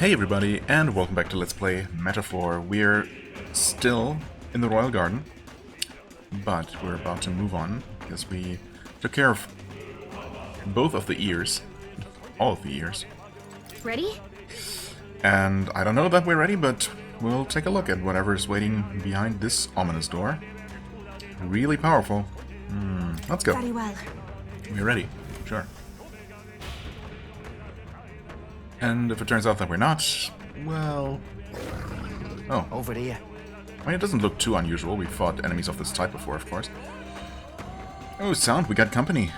Hey everybody, and welcome back to Let's Play Metaphor. We're still in the Royal Garden, but we're about to move on, because we took care of both of the ears. All of the ears. Ready? And I don't know that we're ready, but we'll take a look at whatever's waiting behind this ominous door. Really powerful. Let's go. Very well. We're ready. Sure. And if it turns out that we're not, well... Oh. Over here. I mean, it doesn't look too unusual. We've fought enemies of this type before, of course. Oh, sound, we got company.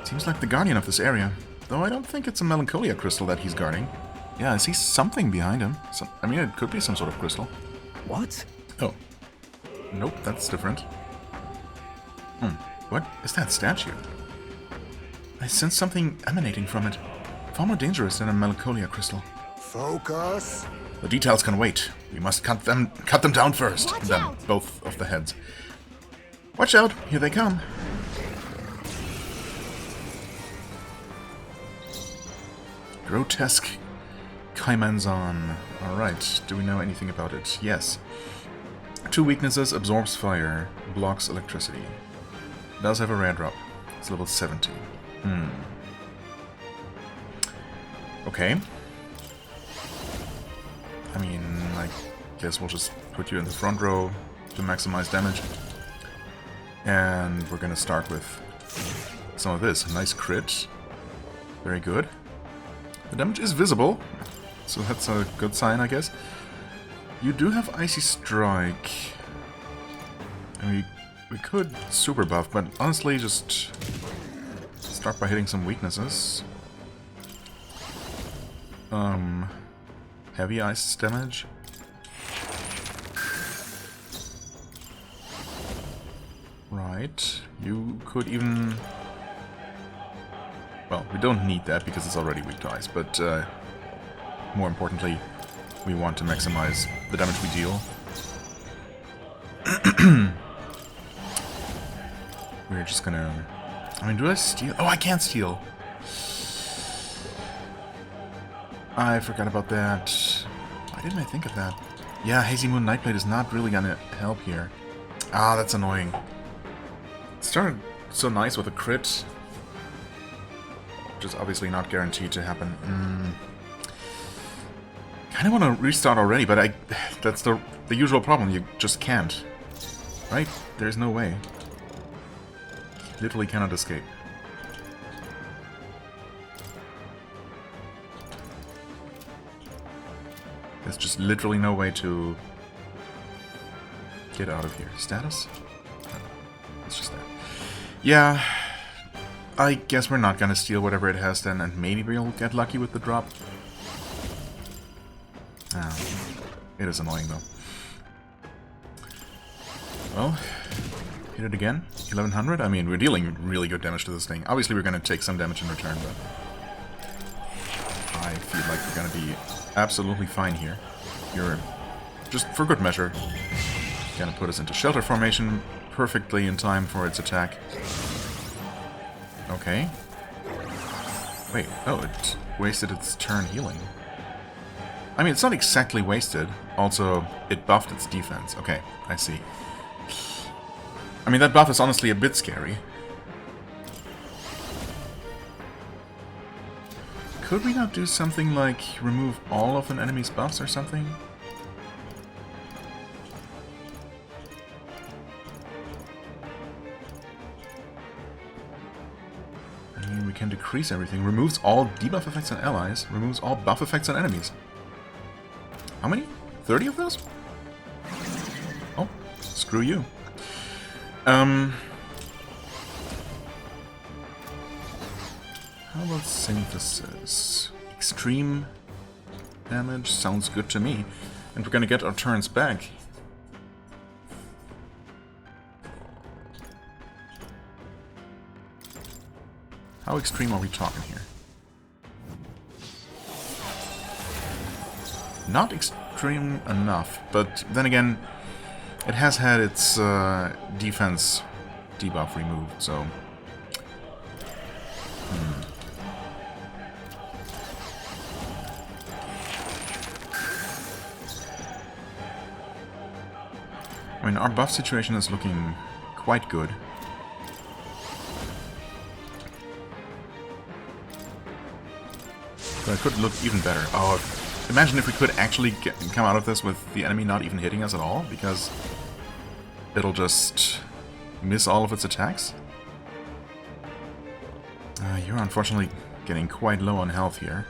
Seems like the guardian of this area. Though I don't think it's a melancholia crystal that he's guarding. Yeah, I see something behind him. I mean, it could be some sort of crystal. What? Oh. Nope, that's different. What is that statue? I sense something emanating from it. Far more dangerous than a melancholia crystal. Focus. The details can wait. We must cut them down first. Watch Them, out. both of the heads. Watch out! Here they come. Grotesque Kaimanzan. Alright, do we know anything about it? Yes. 2 weaknesses, absorbs fire, blocks electricity. Does have a rare drop. It's level 70. Okay. I mean, I guess we'll just put you in the front row to maximize damage. And we're gonna start with some of this. Nice crit. Very good. The damage is visible, so that's a good sign, I guess. You do have Icy Strike. And we could super buff, but honestly, just start by hitting some weaknesses. Heavy ice damage. Right. You could even... Well, we don't need that because it's already weak to ice, but more importantly, we want to maximize the damage we deal. We're just gonna... I mean, do I steal? Oh, I can't steal! I forgot about that. Why didn't I think of that? Yeah, Hazy Moon Nightblade is not really gonna help here. Ah, that's annoying. It started so nice with a crit, which is obviously not guaranteed to happen. Kinda wanna restart already, but that's the usual problem, you just can't. Right? There's no way. Literally cannot escape. There's just literally no way to get out of here. Status? No, it's just that. Yeah, I guess we're not gonna steal whatever it has then, and maybe we'll get lucky with the drop. Ah, it is annoying though. Well, hit it again. 1100? I mean, we're dealing really good damage to this thing. Obviously we're gonna take some damage in return, but I feel like we're gonna be absolutely fine here. You're just for good measure gonna put us into shelter formation perfectly in time for its attack. Okay. Wait, oh, it wasted its turn healing. I mean, it's not exactly wasted. Also, it buffed its defense. Okay, I see. I mean, that buff is honestly a bit scary. Could we not do something like remove all of an enemy's buffs or something? I mean, we can decrease everything. Removes all debuff effects on allies. Removes all buff effects on enemies. How many? 30 of those? Oh, screw you. How about synthesis? Extreme damage sounds good to me. And we're gonna get our turns back. How extreme are we talking here? Not extreme enough, but then again, it has had its defense debuff removed, so... I mean, our buff situation is looking quite good. But it could look even better. Oh, imagine if we could actually come out of this with the enemy not even hitting us at all, because it'll just miss all of its attacks. You're unfortunately getting quite low on health here.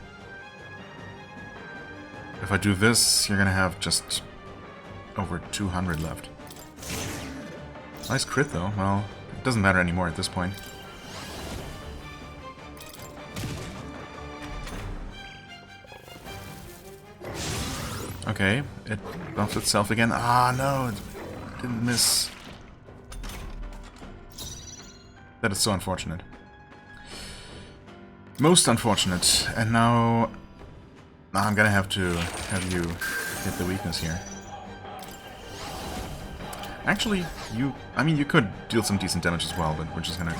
If I do this, you're gonna have just over 200 left. Nice crit though. Well, it doesn't matter anymore at this point. Okay, it buffs itself again. Ah, no, it didn't miss. That is so unfortunate. Most unfortunate. And now I'm gonna have to have you hit the weakness here. Actually, you could deal some decent damage as well, but we're just gonna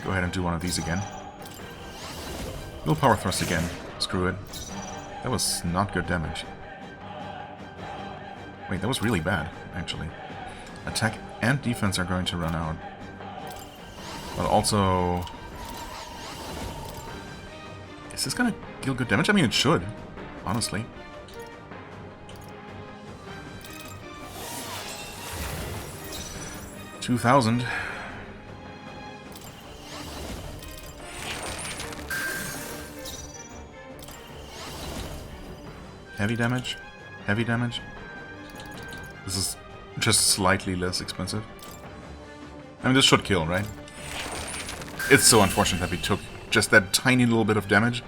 go ahead and do one of these again. Little power thrust again. Screw it. That was not good damage. Wait, that was really bad, actually. Attack and defense are going to run out. But also... Is this gonna deal good damage? I mean, it should, honestly. $2,000. Heavy damage? Heavy damage? This is just slightly less expensive. I mean, this should kill, right? It's so unfortunate that we took just that tiny little bit of damage.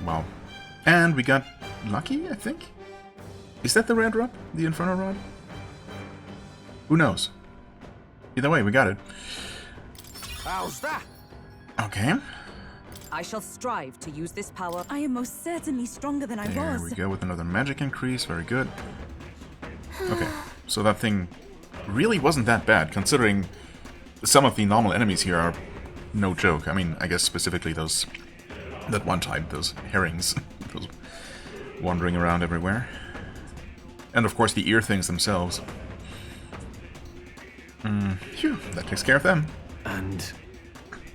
Wow. And we got lucky, I think? Is that the rare drop? The Inferno Rod? Who knows? Either way, we got it. How's that? Okay. I shall strive to use this power. I am most certainly stronger than I was. There we go, with another magic increase. Very good. Okay, so that thing really wasn't that bad, considering some of the normal enemies here are no joke. I mean, I guess specifically that one type, those herrings, those wandering around everywhere. And of course the ear things themselves. Phew, that takes care of them. And...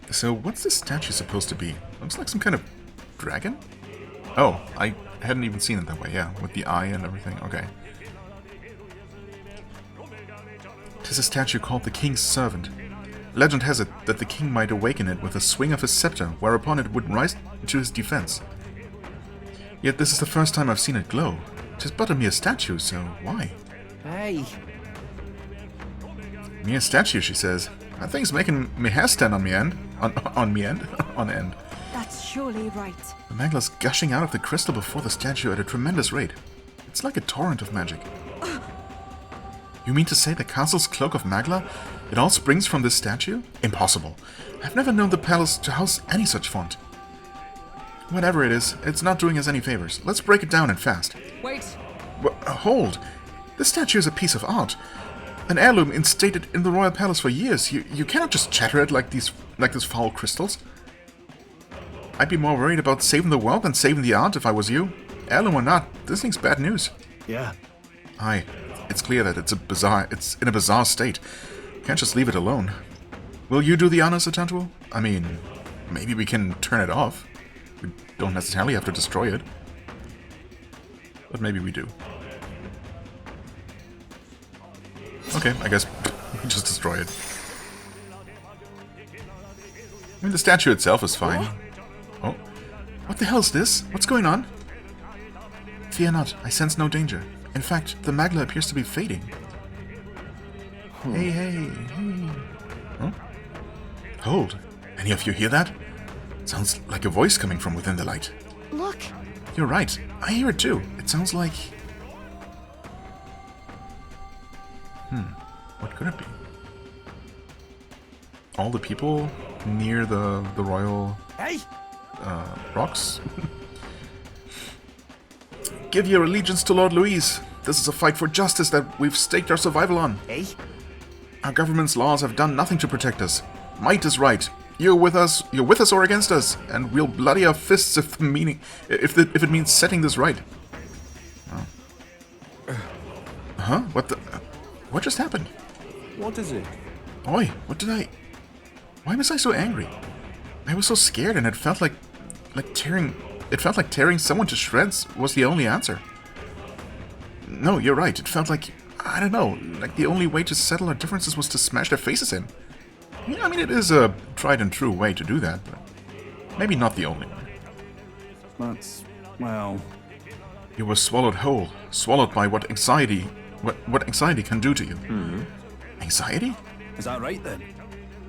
So what's this statue supposed to be? Looks like some kind of dragon? Oh, I hadn't even seen it that way, yeah, with the eye and everything, okay. Tis a statue called the King's Servant. Legend has it that the king might awaken it with a swing of his scepter, whereupon it would rise to his defense. Yet this is the first time I've seen it glow. 'Tis but a mere statue, so why? Hey. Mere statue, she says. That thing's making me hair stand on me end. On end. That's surely right. The magla's gushing out of the crystal before the statue at a tremendous rate. It's like a torrent of magic. You mean to say the castle's cloak of Magla? It all springs from this statue? Impossible. I've never known the palace to house any such font. Whatever it is, it's not doing us any favors. Let's break it down and fast. Wait. Hold! This statue is a piece of art. An heirloom instated in the royal palace for years. You cannot just shatter it like these foul crystals. I'd be more worried about saving the world than saving the art if I was you. Heirloom or not, this thing's bad news. Yeah. Aye. It's clear that it's in a bizarre state. Can't just leave it alone. Will you do the honors, Atantuo? I mean, maybe we can turn it off. We don't necessarily have to destroy it. But maybe we do. Okay, I guess we just destroy it. I mean, the statue itself is fine. Oh. What the hell is this? What's going on? Fear not, I sense no danger. In fact, the Magla appears to be fading. Hey. Huh? Hold. Any of you hear that? Sounds like a voice coming from within the light. Look. You're right. I hear it too. It sounds like... What could it be? All the people near the royal... Hey! rocks? Give your allegiance to Lord Louise. This is a fight for justice that we've staked our survival on. Hey? Our government's laws have done nothing to protect us. Might is right. You're with us or against us, and we'll bloody our fists if it means setting this right. Oh. Huh? What the... What just happened? What is it? Oi, what did I... Why was I so angry? I was so scared and it felt like tearing... It felt like tearing someone to shreds was the only answer. No, you're right. It felt like... I don't know. Like the only way to settle our differences was to smash their faces in. Yeah, I mean, it is a tried and true way to do that, but maybe not the only one. That's... well... You were swallowed whole. Swallowed by what anxiety... What anxiety can do to you. Anxiety? Is that right then?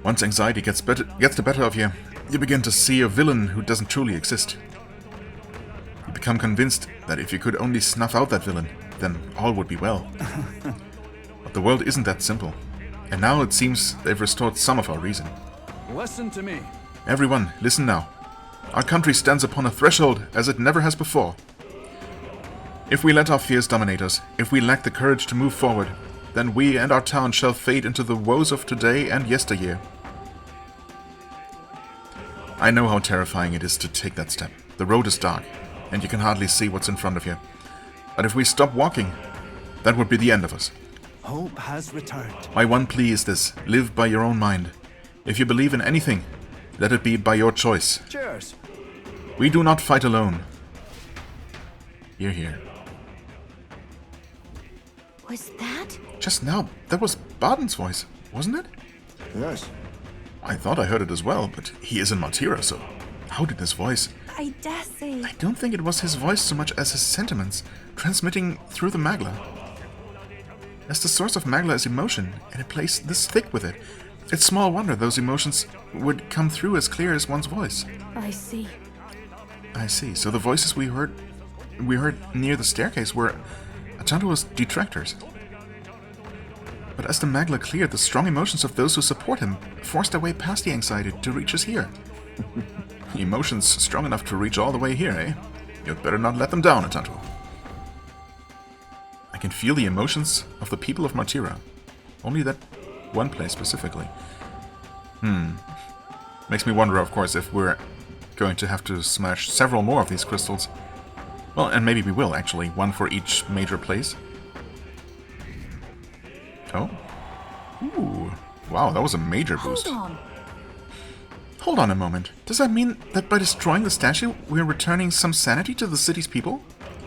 Once anxiety gets the better of you, you begin to see a villain who doesn't truly exist. You become convinced that if you could only snuff out that villain, then all would be well. But the world isn't that simple. And now it seems they've restored some of our reason. Listen to me. Everyone, listen now. Our country stands upon a threshold as it never has before. If we let our fears dominate us, if we lack the courage to move forward, then we and our town shall fade into the woes of today and yesteryear. I know how terrifying it is to take that step. The road is dark, and you can hardly see what's in front of you. But if we stop walking, that would be the end of us. Hope has returned. My one plea is this: live by your own mind. If you believe in anything, let it be by your choice. Cheers. We do not fight alone. Hear, hear. Was that? Just now, that was Barden's voice, wasn't it? Yes. I thought I heard it as well, but he is in Matira, so how did his voice... I dare say. I don't think it was his voice so much as his sentiments, transmitting through the Magla. As the source of Magla is emotion, and it plays this thick with it, it's small wonder those emotions would come through as clear as one's voice. I see. I see. So the voices we heard near the staircase were Atantua's detractors. But as the Magla cleared, the strong emotions of those who support him forced their way past the anxiety to reach us here. Emotions strong enough to reach all the way here, eh? You'd better not let them down, Atantua. I can feel the emotions of the people of Matira. Only that one place specifically. Makes me wonder, of course, if we're going to have to smash several more of these crystals. Well, and maybe we will, actually. One for each major place. Oh. Ooh. Wow, that was a major boost. Hold on. Hold on a moment. Does that mean that by destroying the statue, we're returning some sanity to the city's people?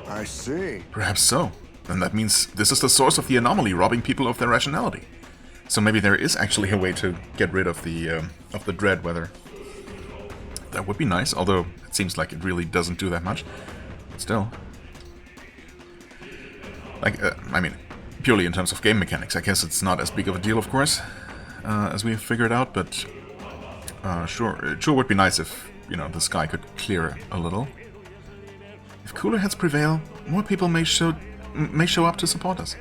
I see. Perhaps so. Then that means this is the source of the anomaly, robbing people of their rationality. So maybe there is actually a way to get rid of the dread weather. That would be nice, although it seems like it really doesn't do that much. But still. Like, I mean, purely in terms of game mechanics, I guess it's not as big of a deal, of course, as we've figured out, but sure, it sure would be nice if, you know, the sky could clear a little. If cooler heads prevail, more people may show up to support us.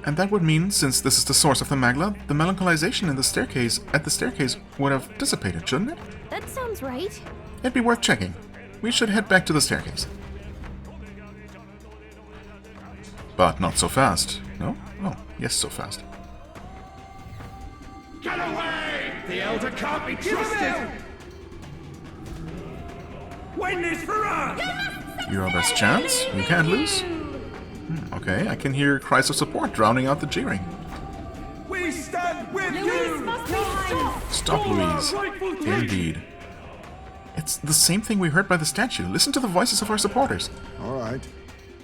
And that would mean, since this is the source of the Magla, the melanchalization in the staircase would have dissipated, shouldn't it? That sounds right. It'd be worth checking. We should head back to the staircase. But not so fast. No? Oh, yes, so fast. Get away! The Elder can't be trusted! Win this for us! Your best chance? You can't lose? Okay, I can hear cries of support drowning out the jeering. We stand with Louise you! must be stopped! Stop, Louise. Indeed. It's the same thing we heard by the statue. Listen to the voices of our supporters. All right.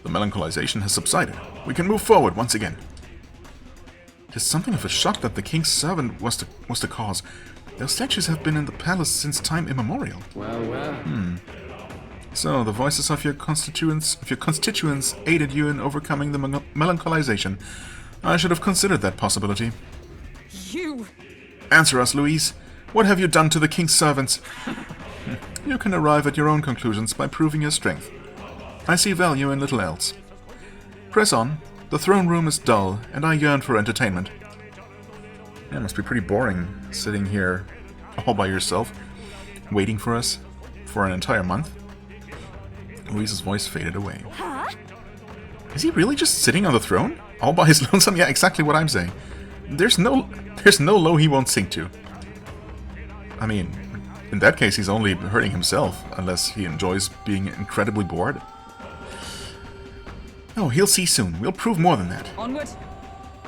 The melanchalization has subsided. We can move forward once again. It is something of a shock that the king's servant was the cause. Those statues have been in the palace since time immemorial. Well. So the voices of your constituents aided you in overcoming the melanchalization. I should have considered that possibility. You! Answer us, Louise. What have you done to the king's servants? You can arrive at your own conclusions by proving your strength. I see value in little else. Press on. The throne room is dull, and I yearn for entertainment. Yeah, it must be pretty boring sitting here all by yourself, waiting for us for an entire month. Louise's voice faded away. Huh? Is he really just sitting on the throne? All by his lonesome? Yeah, exactly what I'm saying. There's no low he won't sink to. I mean, in that case he's only hurting himself, unless he enjoys being incredibly bored. Oh, he'll see soon. We'll prove more than that. Onward.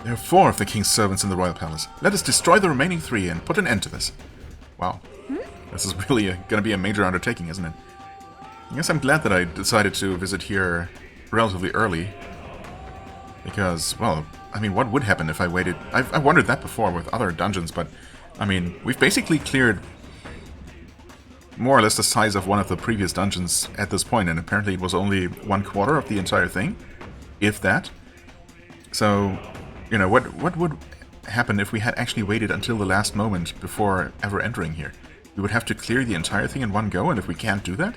There are 4 of the king's servants in the royal palace. Let us destroy the remaining 3 and put an end to this. Wow. This is really going to be a major undertaking, isn't it? I guess I'm glad that I decided to visit here relatively early. Because, well, I mean, what would happen if I waited? I wondered that before with other dungeons, but, I mean, we've basically cleared more or less the size of one of the previous dungeons at this point, and apparently it was only 1/4 of the entire thing, if that. So, you know, what would happen if we had actually waited until the last moment before ever entering here? We would have to clear the entire thing in one go, and if we can't do that,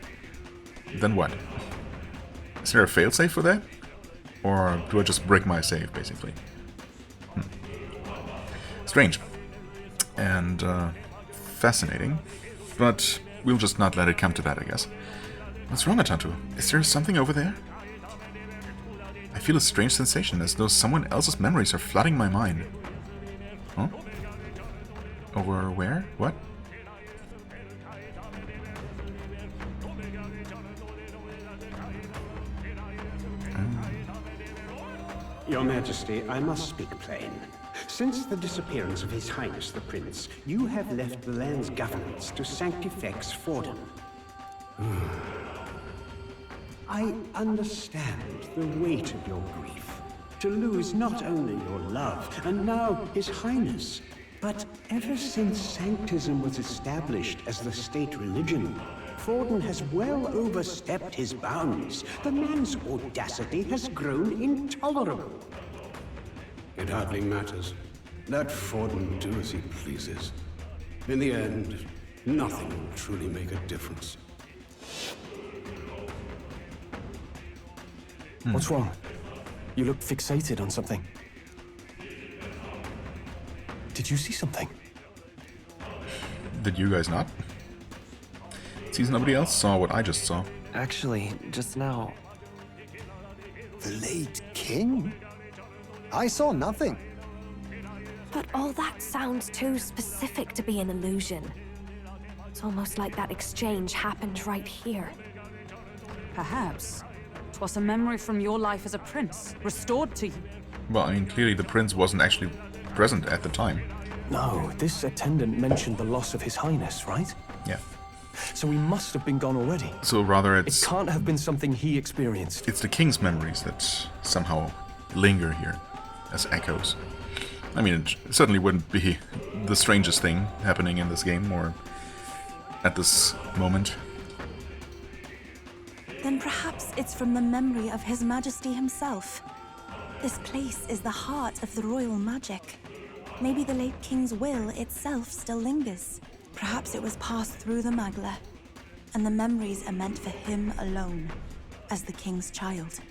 then what? Is there a failsafe for that? Or do I just break my save, basically? Strange. And fascinating. But we'll just not let it come to that, I guess. What's wrong, Atatu? Is there something over there? I feel a strange sensation, as though someone else's memories are flooding my mind. Huh? Over where? What? Your Majesty, I must speak plain. Since the disappearance of His Highness the Prince, you have left the land's governance to Sanctifex Forden. I understand the weight of your grief. To lose not only your love, and now His Highness, but ever since Sanctism was established as the state religion, Forden has well overstepped his bounds. The man's audacity has grown intolerable. It hardly matters. Let Forden do as he pleases. In the end, nothing will truly make a difference. What's wrong? You look fixated on something. Did you see something? Did you guys not? Seems nobody else saw what I just saw. Actually, just now. The late king? I saw nothing. But all that sounds too specific to be an illusion. It's almost like that exchange happened right here. Perhaps 'twas a memory from your life as a prince, restored to you. Well, I mean, clearly the prince wasn't actually present at the time. No, this attendant mentioned the loss of His Highness, right? Yeah. So he must have been gone already. So rather It can't have been something he experienced. it's the king's memories that somehow linger here as echoes. I mean, it certainly wouldn't be the strangest thing happening in this game or at this moment. Then perhaps it's from the memory of His Majesty himself. This place is the heart of the royal magic. Maybe the late king's will itself still lingers. Perhaps it was passed through the Magla, and the memories are meant for him alone, as the king's child.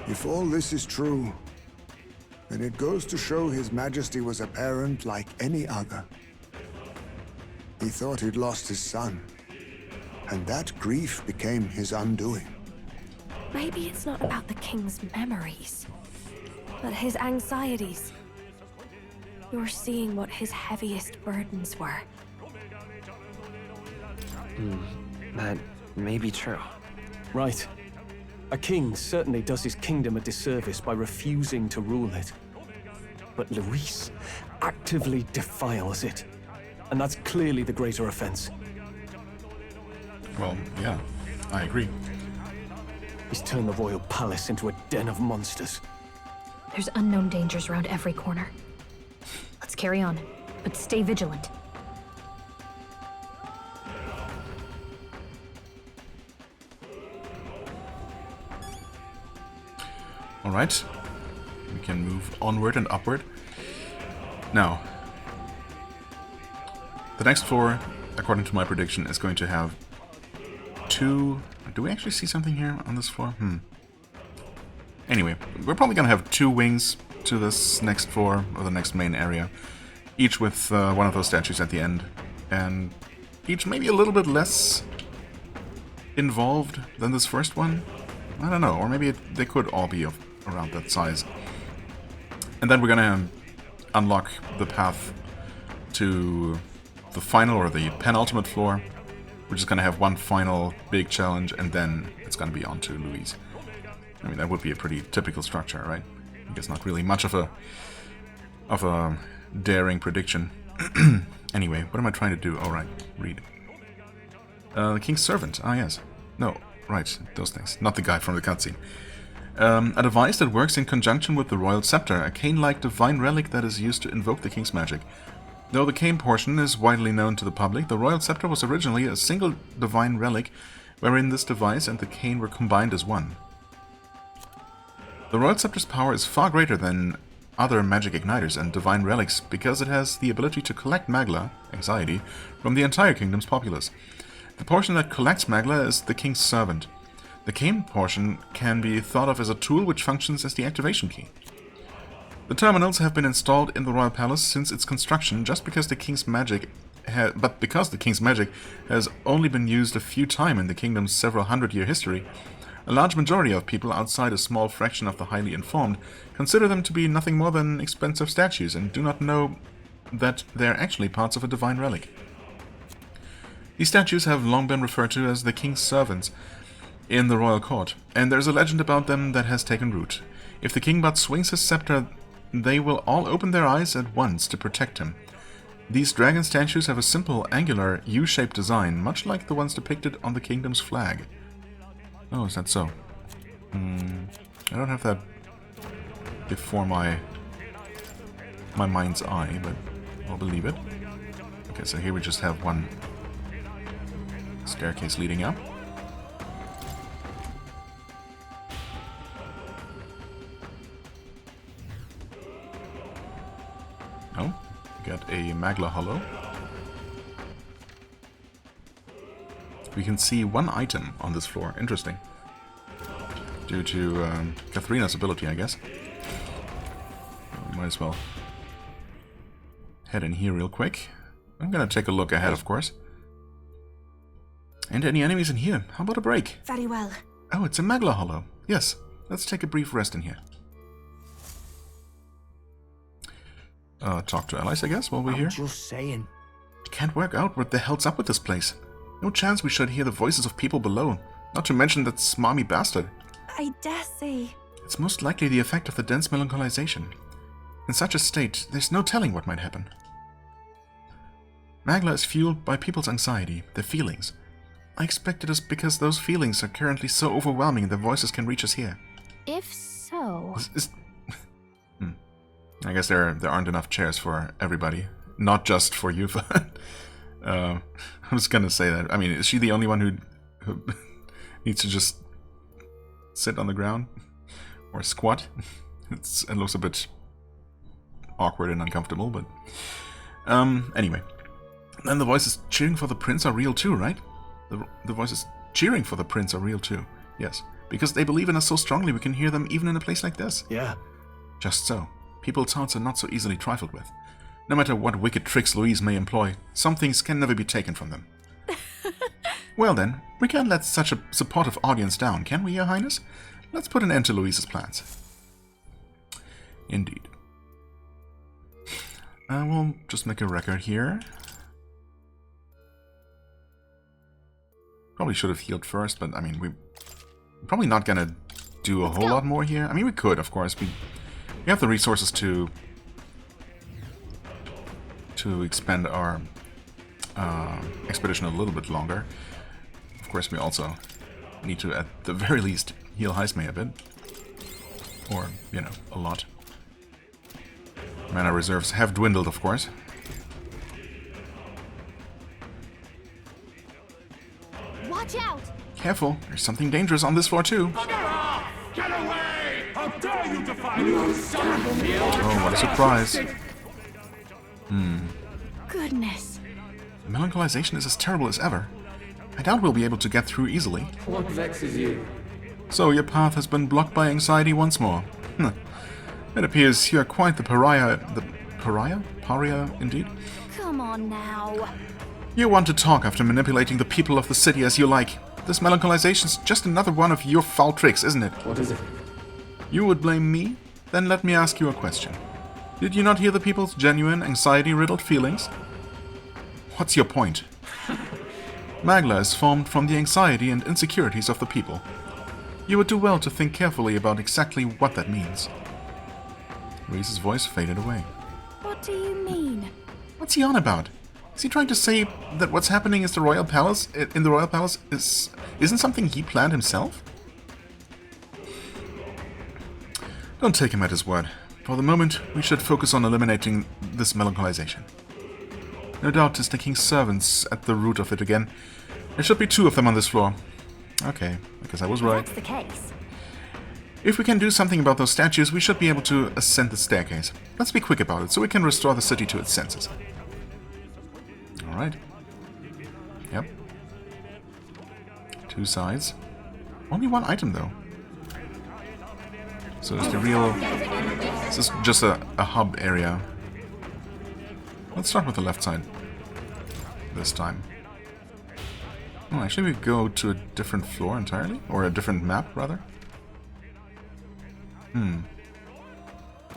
If all this is true, then it goes to show His Majesty was a parent like any other. He thought he'd lost his son, and that grief became his undoing. Maybe it's not about the king's memories, but his anxieties. You're seeing what his heaviest burdens were. That may be true. Right. A king certainly does his kingdom a disservice by refusing to rule it. But Luis actively defiles it. And that's clearly the greater offense. Well, yeah, I agree. He's turned the royal palace into a den of monsters. There's unknown dangers around every corner. Let's carry on, but stay vigilant. Alright, we can move onward and upward. Now, the next floor, according to my prediction, is going to have 2... Do we actually see something here on this floor? Anyway, we're probably going to have 2 wings to this next floor, or the next main area. Each with one of those statues at the end. And each maybe a little bit less involved than this first one. I don't know, or maybe they could all be around that size. And then we're gonna unlock the path to the final or the penultimate floor, which is gonna have one final big challenge, and then it's gonna be on to Louise. I mean, that would be a pretty typical structure, right? I guess not really much of a daring prediction. Anyway, what am I trying to do? Oh, right. Read. The King's Servant. Ah, yes. No, right. Those things. Not the guy from the cutscene. A device that works in conjunction with the Royal Scepter, a cane-like divine relic that is used to invoke the King's magic. Though the cane portion is widely known to the public, the Royal Scepter was originally a single divine relic wherein this device and the cane were combined as one. The Royal Scepter's power is far greater than other magic igniters and divine relics because it has the ability to collect magla, anxiety, from the entire kingdom's populace. The portion that collects magla is the King's Servant. The cane portion can be thought of as a tool which functions as the activation key. The terminals have been installed in the Royal Palace since its construction because the King's magic has only been used a few times in the kingdom's several hundred-year history. A large majority of people outside a small fraction of the highly informed consider them to be nothing more than expensive statues and do not know that they are actually parts of a divine relic. These statues have long been referred to as the King's Servants in the royal court, and there's a legend about them that has taken root. If the king but swings his scepter, they will all open their eyes at once to protect him. These dragon statues have a simple, angular, U-shaped design, much like the ones depicted on the kingdom's flag. Oh, is that so? I don't have that before my mind's eye, but I'll believe it. Okay, so here we just have one staircase leading up. Oh, we got a Magla Hollow. We can see one item on this floor. Interesting. Due to Katharina's ability, I guess. We might as well head in here real quick. I'm gonna take a look ahead, of course. And any enemies in here? How about a break? Very well. Oh, it's a Magla Hollow. Yes, let's take a brief rest in here. Talk to allies, I guess, while we're here. Just saying. I can't work out what the hell's up with this place. No chance we should hear the voices of people below. Not to mention that smarmy bastard. I dare say. It's most likely the effect of the dense melancholization. In such a state, there's no telling what might happen. Magla is fueled by people's anxiety, their feelings. I expect it is because those feelings are currently so overwhelming their voices can reach us here. If so... I guess there aren't enough chairs for everybody. Not just for you. I was gonna say that. I mean, is she the only one who needs to just sit on the ground? Or squat? It looks a bit awkward and uncomfortable, but... anyway. Then the voices cheering for the prince are real too, right? The voices cheering for the prince are real too. Yes. Because they believe in us so strongly we can hear them even in a place like this. Yeah. Just so. People's hearts are not so easily trifled with. No matter what wicked tricks Louise may employ, some things can never be taken from them. Well then, we can't let such a supportive audience down, can we, Your Highness? Let's put an end to Louise's plans. Indeed. We'll just make a record here. Probably should have healed first, but I mean, we're probably not gonna do a whole lot more here. I mean, we could, of course. We have the resources to expand our expedition a little bit longer. Of course, we also need to, at the very least, heal Heismay a bit. Or, you know, a lot. Mana reserves have dwindled, of course. Watch out! Careful, there's something dangerous on this floor too. Get away! How dare you defy me! Oh, what a surprise. Goodness. The melancholization is as terrible as ever. I doubt we'll be able to get through easily. What vexes you? So your path has been blocked by anxiety once more. It appears you're quite the pariah. The pariah? Paria, indeed. Come on now. You want to talk after manipulating the people of the city as you like. This melancolization's just another one of your foul tricks, isn't it? What is it? You would blame me? Then let me ask you a question. Did you not hear the people's genuine, anxiety-riddled feelings? What's your point? Magla is formed from the anxiety and insecurities of the people. You would do well to think carefully about exactly what that means. Reese's voice faded away. What do you mean? What's he on about? Is he trying to say that what's happening is the royal palace in the royal palace isn't something he planned himself? Don't take him at his word. For the moment, we should focus on eliminating this melancholization. No doubt it's the king's servants at the root of it again. There should be 2 of them on this floor. Okay, I guess I was right. That's the case. If we can do something about those statues, we should be able to ascend the staircase. Let's be quick about it, so we can restore the city to its senses. Alright. Yep. 2 sides. Only 1 item, though. So it's the real... This is just a hub area. Let's start with the left side. This time. Oh, actually we go to a different floor entirely? Or a different map, rather?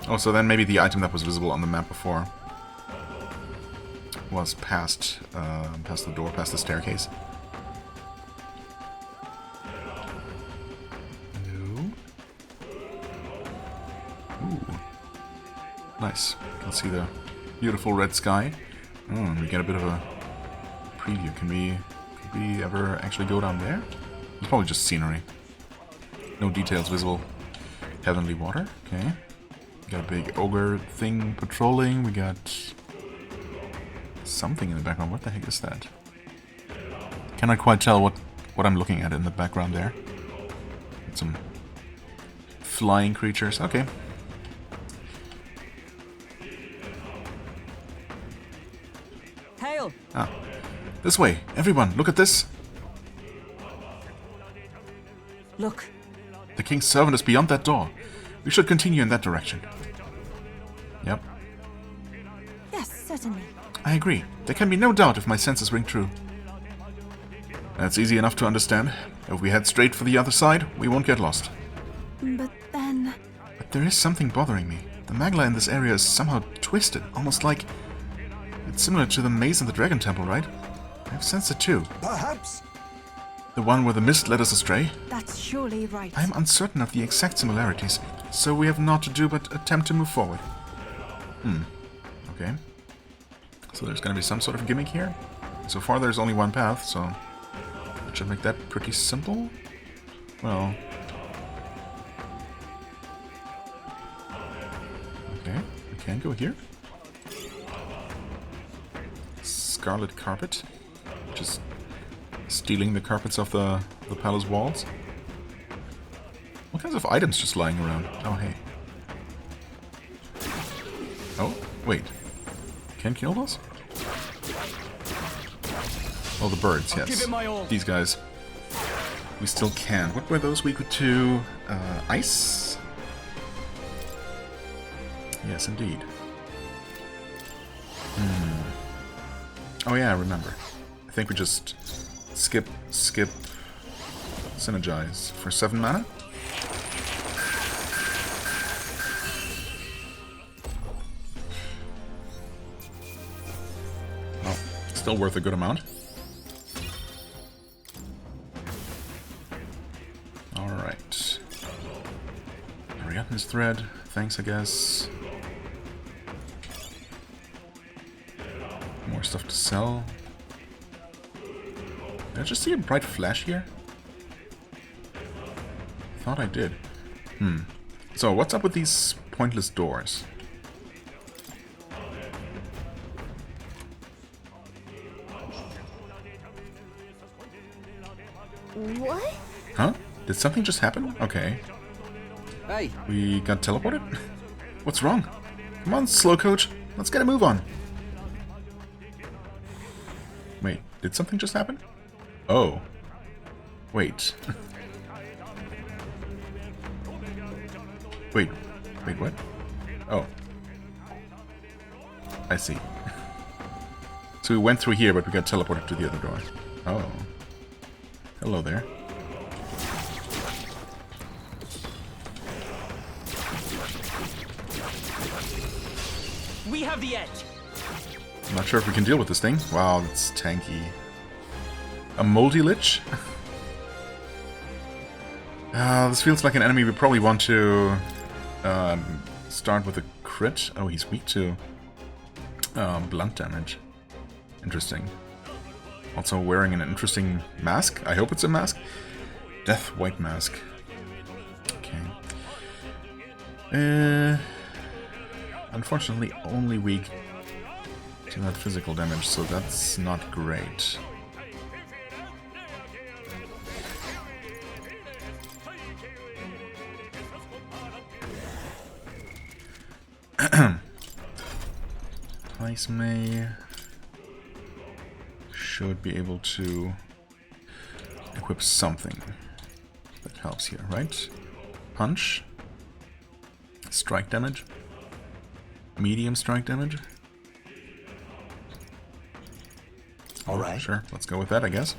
Oh, so then maybe the item that was visible on the map before was past the door, past the staircase. No. Ooh. Nice. You can see the beautiful red sky. Oh, and we get a bit of a preview. Can we ever actually go down there? It's probably just scenery. No details visible. Heavenly water. Okay. We got a big ogre thing patrolling. We got something in the background. What the heck is that? Cannot quite tell what I'm looking at in the background there. Some flying creatures. Okay. Hail! Ah. This way. Everyone, look at this. Look. The king's servant is beyond that door. We should continue in that direction. Yep. Yes, certainly. I agree. There can be no doubt if my senses ring true. That's easy enough to understand. If we head straight for the other side, we won't get lost. But then... But there is something bothering me. The magla in this area is somehow twisted, almost like... It's similar to the maze in the Dragon Temple, right? I've sensed it too. Perhaps. The one where the mist led us astray? That's surely right. I am uncertain of the exact similarities, so we have naught to do but attempt to move forward. Okay. So there's gonna be some sort of gimmick here. So far there's only 1 path, so... That should make that pretty simple. Well... Okay, we can go here. Scarlet carpet. Just stealing the carpets off the palace walls. What kinds of items just lying around? Oh, hey. Oh, wait. Can kill those? Oh, the birds, yes. Give it my all. These guys. We still can. What were those we could do? Ice? Yes, indeed. Oh yeah, I remember. I think we just skip, synergize for 7 mana. Well, still worth a good amount. Alright. Ariadne's thread. Thanks, I guess. More stuff to sell. Did I just see a bright flash here? Thought I did. So, what's up with these pointless doors? What? Huh? Did something just happen? Okay. Hey. We got teleported? What's wrong? Come on, slow coach. Let's get a move on. Wait, did something just happen? Oh. Wait. Wait, what? Oh. I see. So we went through here, but we got teleported to the other door. Oh. Hello there. We have the edge. I'm not sure if we can deal with this thing. Wow, that's tanky. A moldy lich? This feels like an enemy we probably want to start with a crit. Oh, he's weak to blunt damage. Interesting. Also wearing an interesting mask. I hope it's a mask. Death White Mask. Okay. Unfortunately, only weak to that physical damage, so that's not great. Ice May should be able to equip something that helps here, right? Punch. Strike damage. Medium strike damage. Alright. Sure, let's go with that, I guess.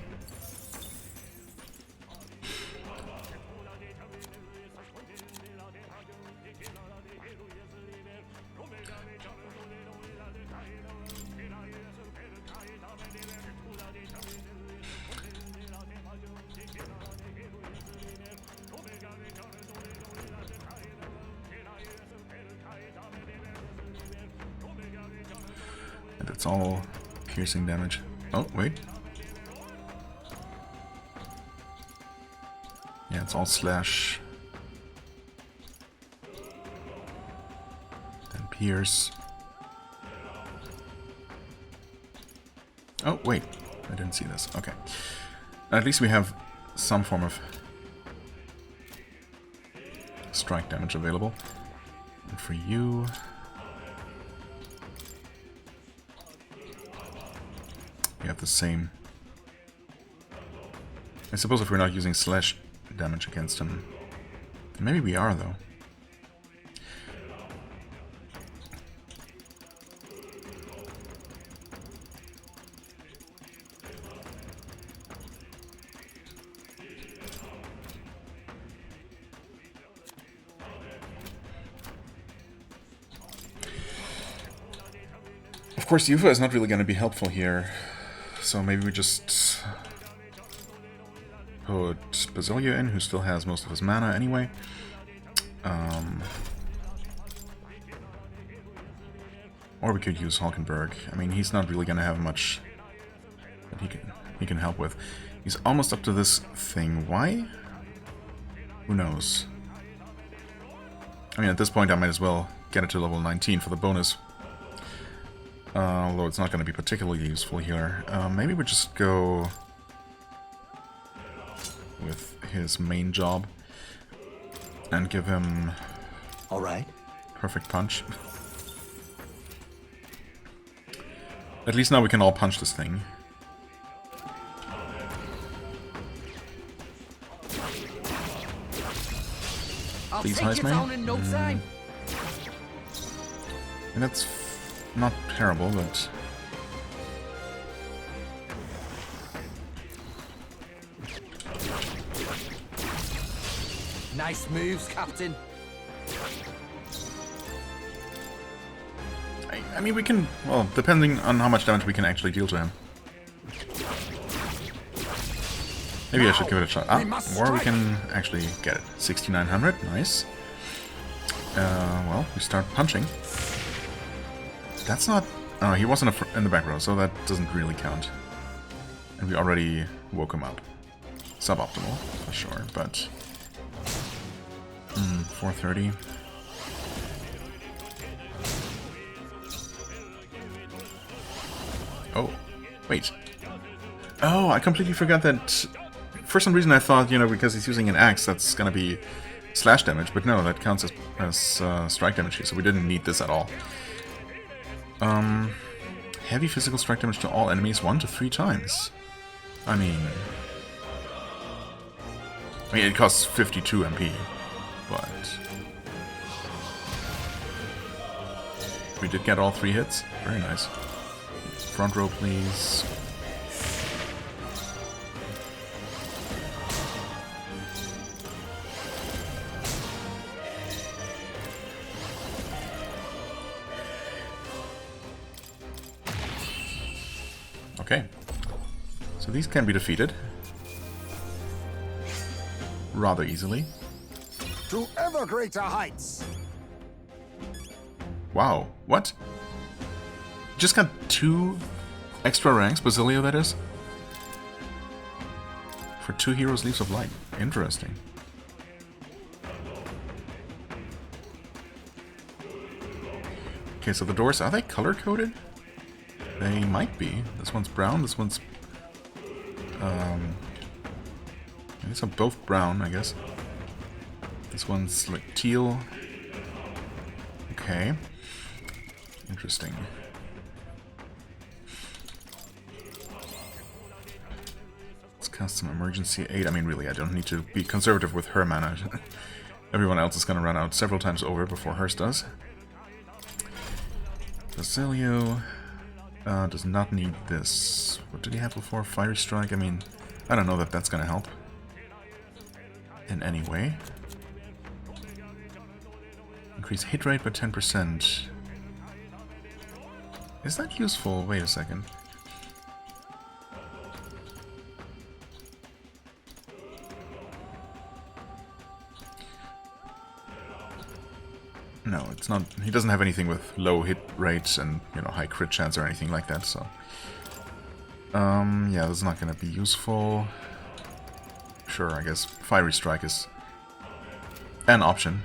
And it's all piercing damage. Oh, wait. Yeah, it's all slash. Then pierce. Oh, wait. I didn't see this. Okay. At least we have some form of strike damage available. And for you... we have the same. I suppose if we're not using slash damage against him. Maybe we are, though. Of course, Yufa is not really going to be helpful here. So maybe we just put Basilio in, who still has most of his mana anyway. Or we could use Hulkenberg. I mean, he's not really going to have much that he can help with. He's almost up to this thing. Why? Who knows? I mean, at this point I might as well get it to level 19 for the bonus. Although it's not going to be particularly useful here. Maybe we just go with his main job and give him Alright. perfect punch. At least now we can all punch this thing. Please, Heisman. And that's not terrible, but... Nice moves, Captain. I mean, we can... well, depending on how much damage we can actually deal to him. Maybe I should give it a shot. Or we can actually get it. 6,900, nice. Well, we start punching. That's not... oh, he wasn't in the back row, so that doesn't really count. And we already woke him up. Suboptimal, for sure, but... 430. Oh, wait. Oh, I completely forgot that... for some reason I thought, you know, because he's using an axe, that's gonna be slash damage, but no, that counts as strike damage here, so we didn't need this at all. Heavy physical strike damage to all enemies 1 to 3 times. I mean, it costs 52 MP, but we did get all 3 hits. Very nice. Front row, please. Okay, so these can be defeated. rather easily. To ever greater heights. Wow, what? Just got 2 extra ranks, Basilio that is? For 2 Heroes Leaves of Light. Interesting. Okay, so the doors, are they color-coded? They might be. This one's brown, this one's... these are both brown, I guess. This one's like teal. Okay. Interesting. Let's cast some emergency aid. I mean, really, I don't need to be conservative with her mana. Everyone else is gonna run out several times over before hers does. Basilio does not need this. What did he have before? Fire Strike? I mean, I don't know that that's gonna help in any way. Increase hit rate by 10%. Is that useful? Wait a second. No, it's not. He doesn't have anything with low hit rates and, you know, high crit chance or anything like that, so... yeah, this is not gonna be useful. Sure, I guess Fiery Strike is an option.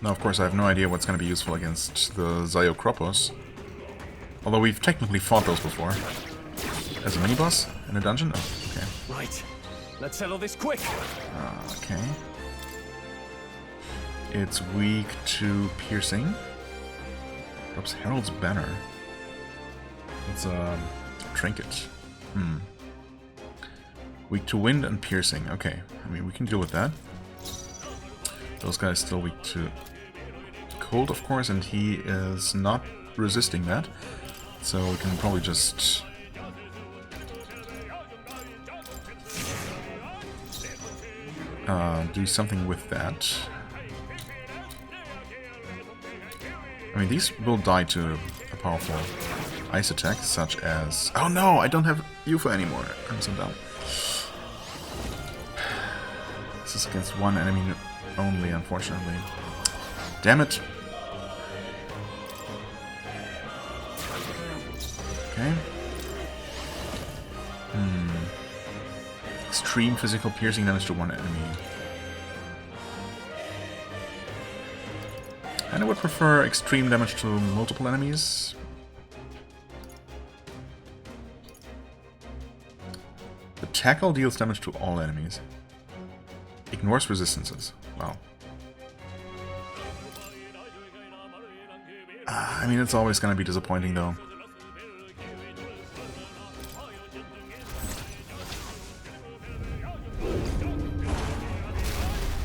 Now, of course, I have no idea what's going to be useful against the Zyokropos. Although we've technically fought those before. As a mini-boss in a dungeon? Oh, okay. Right. Let's settle this quick. Okay. It's weak to piercing. Drops Herald's Banner. It's a trinket. Weak to wind and piercing. Okay. I mean, we can deal with that. Those guys still weak to cold, of course, and he is not resisting that. So we can probably just... do something with that. I mean, these will die to a powerful ice attack, such as... Oh no, I don't have Yufa anymore. I'm so dumb. This is against one enemy only, unfortunately. Damn it. Okay. Extreme physical piercing damage to one enemy. And I would prefer extreme damage to multiple enemies. The tackle deals damage to all enemies. Ignores resistances. Wow. I mean, it's always going to be disappointing, though.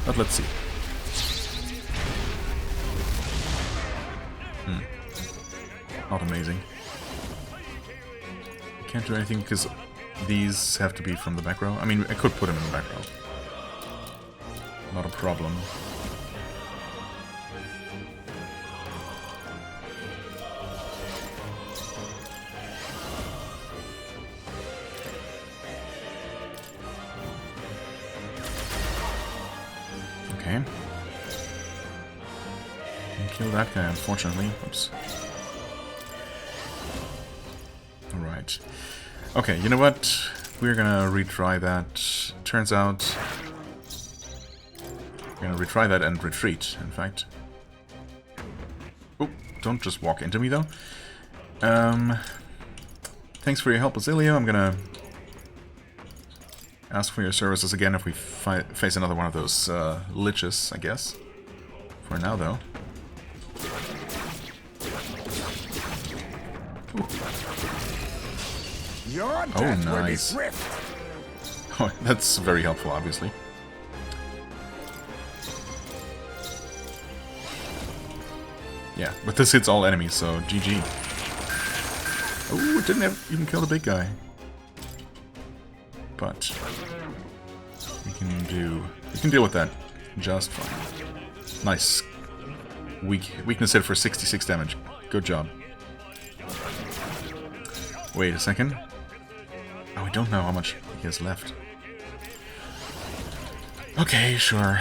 But let's see. Not amazing. Can't do anything because these have to be from the back row. I mean, I could put him in the back row. Not a problem. Okay. Can kill that guy, unfortunately. Oops. Alright. Okay, you know what? We're gonna retry that. Turns out... We're gonna retry that and retreat, in fact. Oh, don't just walk into me, though. Thanks for your help, Basilio. I'm gonna ask for your services again if we face another one of those liches, I guess. For now, though. Ooh. Oh, nice. Oh, that's very helpful, obviously. Yeah, but this hits all enemies, so GG. Oh, it didn't even kill the big guy. But we can deal with that just fine. Nice. Weakness hit for 66 damage. Good job. Wait a second. Oh, I don't know how much he has left. Okay, sure.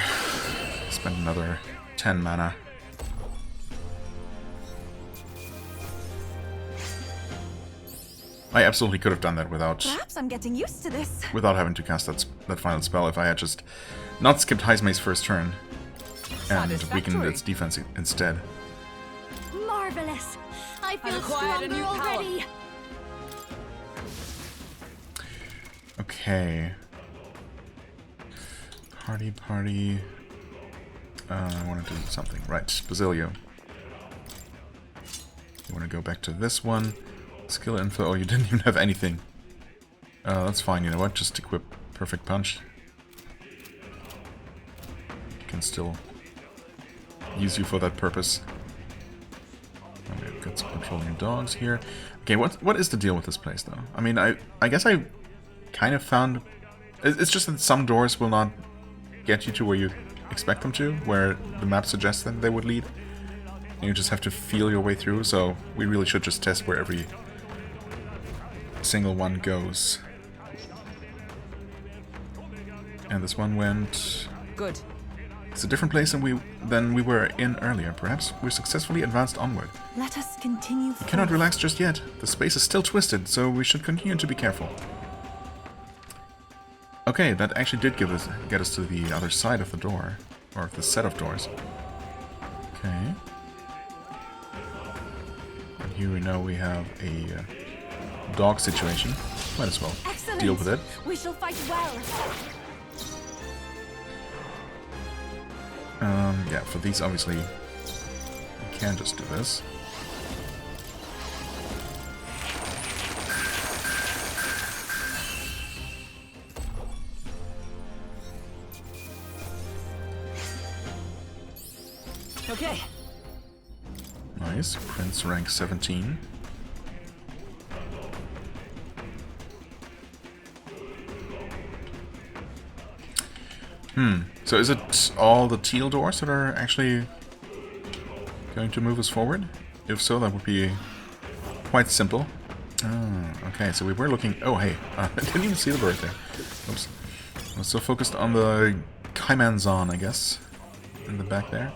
Spend another 10 mana. I absolutely could have done that without... Perhaps I'm getting used to this. Without having to cast that final spell if I had just not skipped Heismei's first turn and weakened its defense instead. Marvelous! I feel acquired a stronger new power. already! Okay. Party. I want to do something. Right, Basilio. You want to go back to this one. Skill info. Oh, you didn't even have anything. That's fine. You know what? Just equip Perfect Punch. Can still use you for that purpose. Okay, we've got some patrolling dogs here. Okay, what is the deal with this place, though? I mean, I guess I kind of found... It's just that some doors will not get you to where you expect them to, where the map suggests that they would lead. And you just have to feel your way through, so we really should just test where every single one goes. And this one went... Good. It's a different place than we were in earlier. Perhaps we're successfully advanced onward. Let us continue. We cannot relax just yet. The space is still twisted, so we should continue to be careful. Okay, that actually did get us to the other side of the door. Or the set of doors. Okay. And here we know we have a dog situation. Might as well deal with it. We shall fight well. Yeah, for these obviously we can just do this. Okay. Nice. Prince rank 17. So is it all the teal doors that are actually going to move us forward? If so, that would be quite simple. Oh, okay, so we were looking... Oh, hey, I didn't even see the bird there. Oops. I was so focused on the Kaimanzan, I guess, in the back there.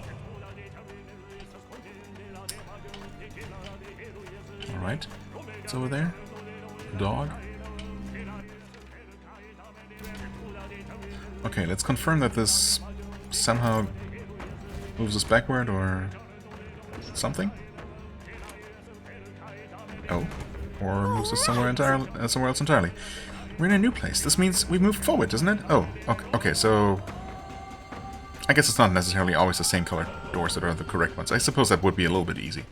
Alright, it's over there. Dog. Okay, let's confirm that this somehow moves us backward or something. Oh, or moves us somewhere else entirely. We're in a new place. This means we moved forward, doesn't it? Oh, okay, so I guess it's not necessarily always the same color doors that are the correct ones. I suppose that would be a little bit easy.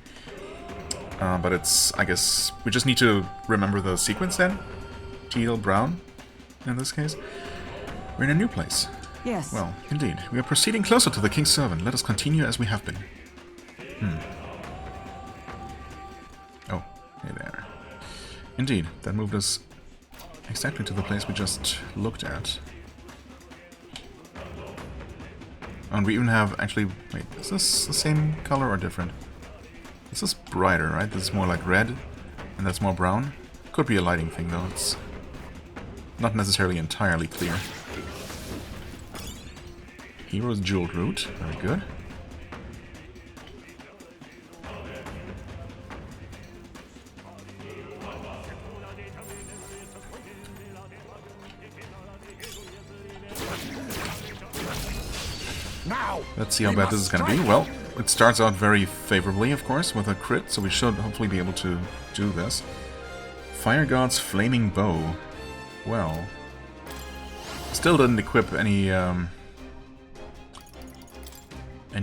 But it's, I guess, we just need to remember the sequence then. Teal, brown, in this case. We're in a new place. Yes. Well, indeed. We are proceeding closer to the King's Servant. Let us continue as we have been. Oh, hey there. Indeed, that moved us exactly to the place we just looked at. And we even have, actually, wait, is this the same color or different? This is brighter, right? This is more like red, and that's more brown. Could be a lighting thing, though. It's not necessarily entirely clear. Hero's Jeweled Root. Very good. Now, let's see how bad this is going to be. Well, it starts out very favorably, of course, with a crit, so we should hopefully be able to do this. Fire God's Flaming Bow. Well, still didn't equip any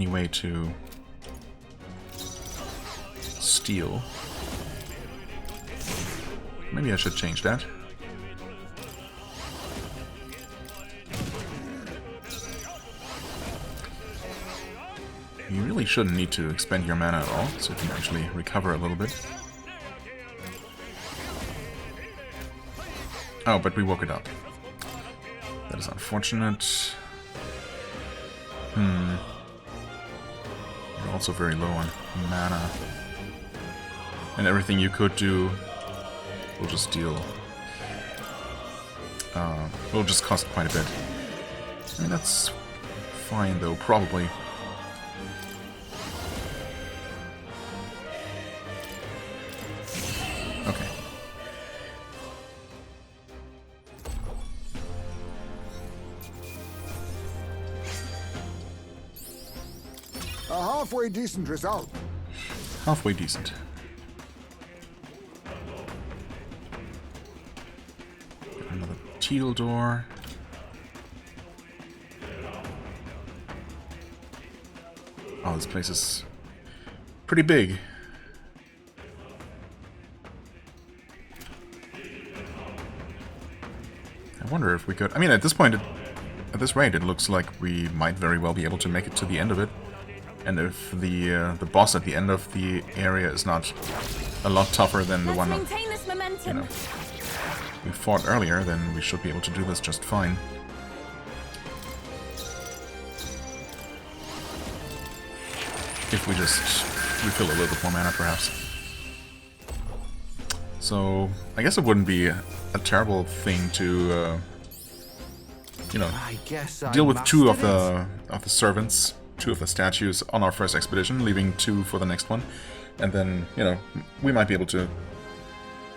way to steal. Maybe I should change that. You really shouldn't need to expend your mana at all, so you can actually recover a little bit. Oh, but we woke it up. That is unfortunate. You're also very low on mana. And everything you could do will just deal will just cost quite a bit. I mean, that's fine though, probably. Okay. A halfway decent result. Halfway decent. Another teal door. Oh, this place is pretty big. I wonder if we could... I mean, at this point, at this rate, it looks like we might very well be able to make it to the end of it. And if the boss at the end of the area is not a lot tougher than the one you know, we fought earlier, then we should be able to do this just fine. If we just refill a little bit more mana, perhaps. So, I guess it wouldn't be a terrible thing to, you know, deal with two of the servants, two of the statues on our first expedition, leaving two for the next one. And then, you know, we might be able to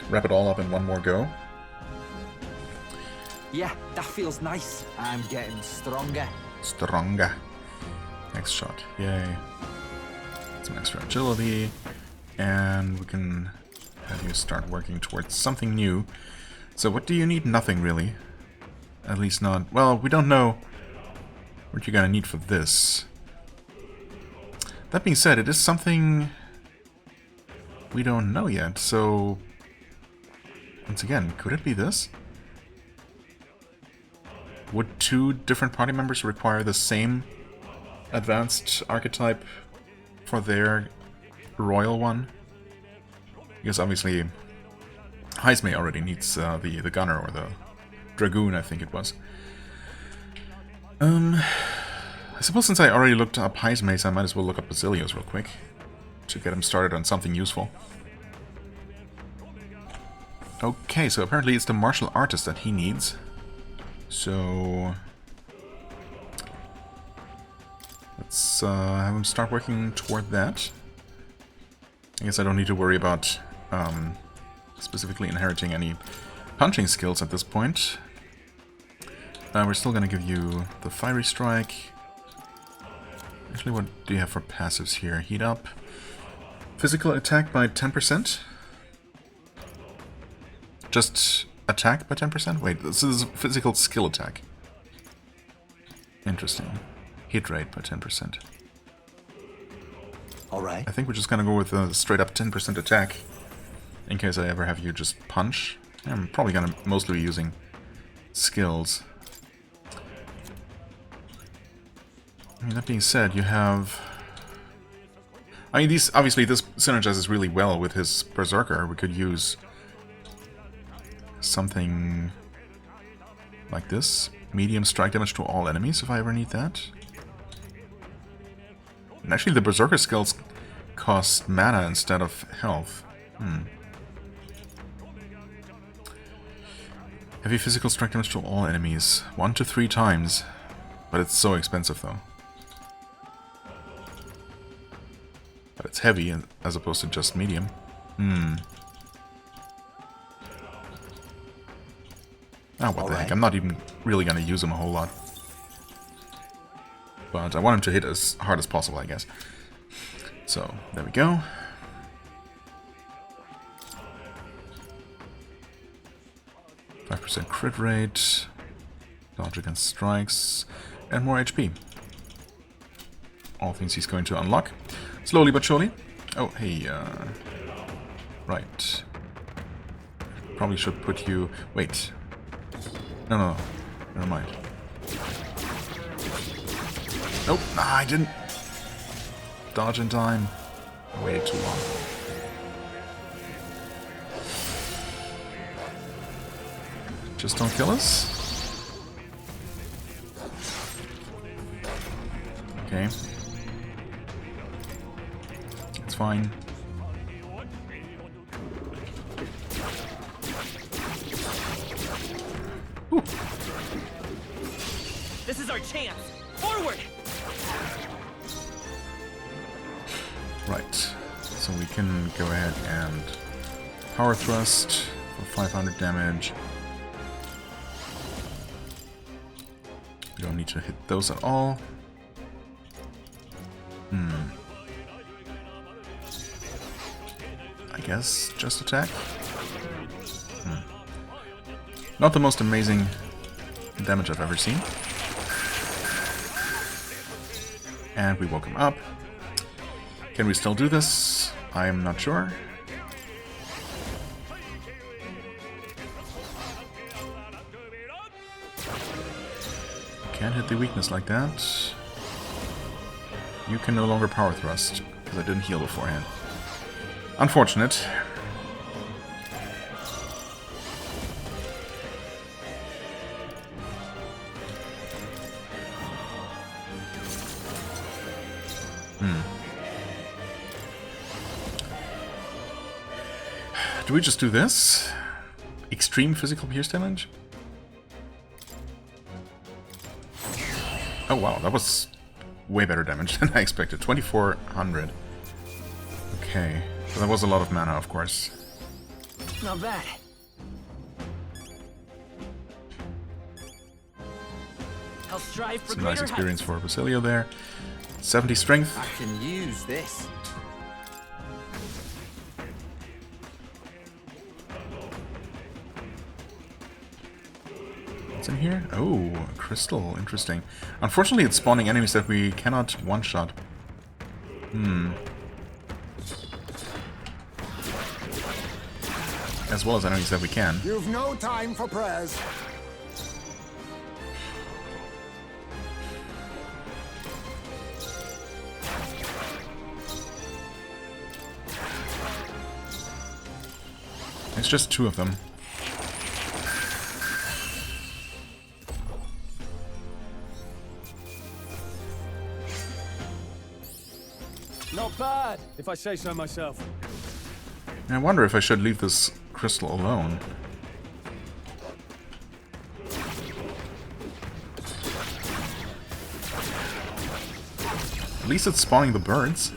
wrap it all up in one more go. Yeah, that feels nice. I'm getting stronger. Stronger. Next shot. Yay. Some extra agility. And we can have you start working towards something new. So what do you need? Nothing, really. At least not... Well, we don't know what you're gonna need for this. That being said, it is something we don't know yet, so... Once again, could it be this? Would two different party members require the same advanced archetype for their royal one? Because obviously Heismay already needs the gunner, or the dragoon, I think it was. I suppose since I already looked up Heismay's, I might as well look up Basilio's real quick to get him started on something useful. Okay, so apparently it's the martial artist that he needs. So let's have him start working toward that. I guess I don't need to worry about specifically inheriting any punching skills at this point. We're still going to give you the Fiery Strike. Actually, what do you have for passives here? Heat Up. Physical attack by 10%? Just attack by 10%? Wait, this is physical skill attack. Interesting. Hit rate by 10%. Alright. I think we're just gonna go with a straight up 10% attack. In case I ever have you just punch. I'm probably gonna mostly be using skills. I mean, that being said, you have... I mean, these obviously this synergizes really well with his Berserker. We could use something like this. Medium strike damage to all enemies, if I ever need that. And actually, the Berserker skills cost mana instead of health. Heavy physical strike damage to all enemies. 1 to 3 times. But it's so expensive, though. But it's heavy as opposed to just medium. Oh, what the heck. I'm not even really gonna use him a whole lot. But I want him to hit as hard as possible, I guess. So, there we go. %5 crit rate, dodge against strikes, and more HP. All things he's going to unlock. Slowly but surely. Oh, hey, right. Probably should put you... Wait. No, never mind. Nope, I didn't dodge in time. I waited too long. Just don't kill us. Okay. It's fine. This is our chance. Forward. Right. So we can go ahead and power thrust for 500 damage. We don't need to hit those at all. I guess just attack. Not the most amazing damage I've ever seen. And we woke him up. Can we still do this? I'm not sure. Can't hit the weakness like that. You can no longer power thrust, because I didn't heal beforehand. Unfortunate. Do we just do this? Extreme physical pierce damage? Oh wow, that was way better damage than I expected. 2400. Okay, so that was a lot of mana, of course. Not bad. I'll strive for some nice greater experience heights. for Basilio there. 70 strength. I can use this. What's in here? Oh, a crystal. Interesting. Unfortunately, it's spawning enemies that we cannot one-shot. As well as enemies that we can. You've no time for prayers. It's just two of them. Not bad, if I say so myself. I wonder if I should leave this crystal alone. At least it's spawning the birds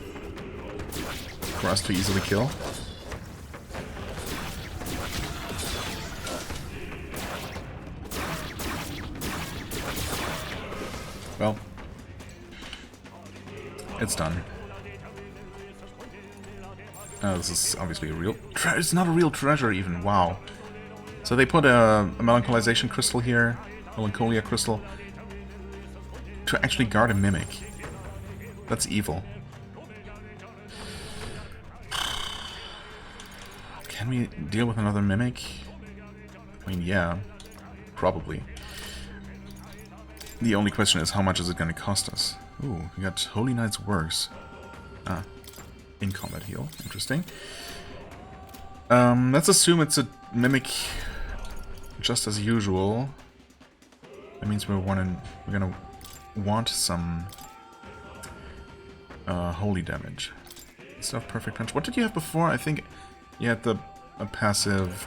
for us to easily kill. Well, it's done. This is obviously a real... It's not a real treasure even, wow. So they put a melancholization crystal here, melancholia crystal, to actually guard a mimic. That's evil. Can we deal with another mimic? I mean, yeah, probably. The only question is, how much is it going to cost us? Ooh, we got Holy Knight's Works. Ah, in combat heal. Interesting. Let's assume it's a mimic just as usual. That means we're gonna want some holy damage. Stuff perfect punch. What did you have before? I think you had a passive.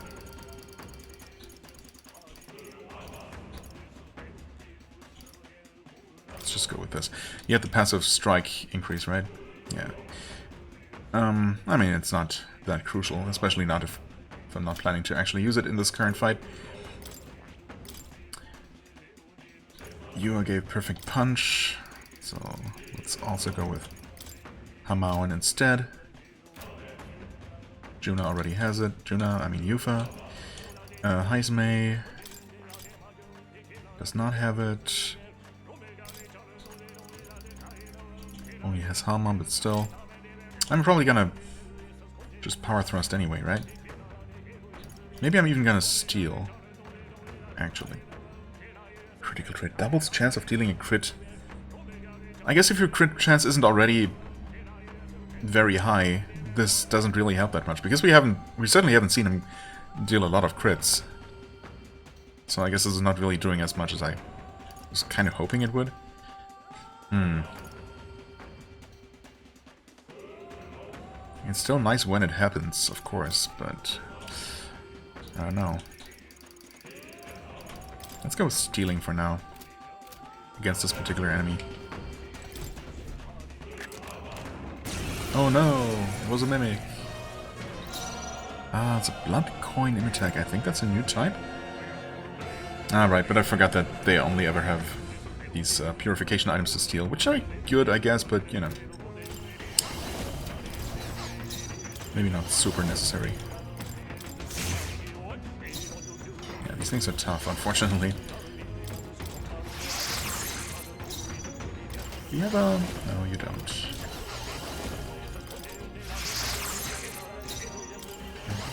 Let's just go with this. You had the passive strike increase, right? Yeah. I mean, it's not that crucial, especially not if I'm not planning to actually use it in this current fight. Yua gave perfect punch, so let's also go with Hamauen instead. Juna already has it. Yufa. Heismei does not have it. Only has Halmon, but still. I'm probably gonna just power thrust anyway, right? Maybe I'm even gonna steal, actually. Critical trait. Doubles chance of dealing a crit. I guess if your crit chance isn't already very high, this doesn't really help that much, because we certainly haven't seen him deal a lot of crits. So I guess this is not really doing as much as I was kind of hoping it would. It's still nice when it happens, of course, but I don't know. Let's go with stealing for now. Against this particular enemy. Oh no! It was a mimic. Ah, it's a blood coin in attack. I think that's a new type. Ah, right, but I forgot that they only ever have these purification items to steal, which are good, I guess, but, you know. Maybe not super necessary. Yeah, these things are tough, unfortunately. Do you have a... No, you don't.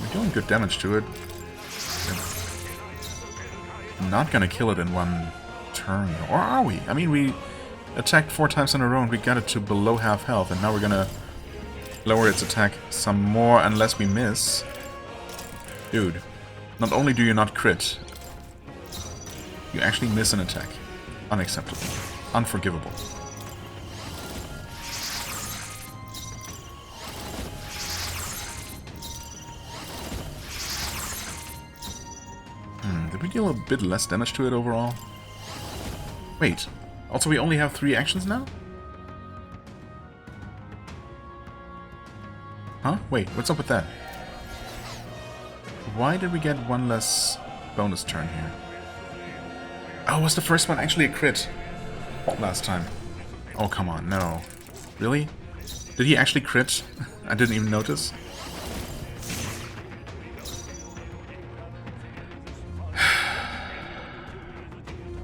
We're doing good damage to it. We're not gonna kill it in one turn, or are we? I mean, we attacked 4 times in a row and we got it to below half health, and now we're gonna lower its attack some more unless we miss. Dude, not only do you not crit, you actually miss an attack. Unacceptable. Unforgivable. Did we deal a bit less damage to it overall? Wait, also we only have 3 actions now? Huh? Wait, what's up with that? Why did we get 1 less bonus turn here? Oh, was the first one actually a crit last time? Oh, come on, no. Really? Did he actually crit? I didn't even notice.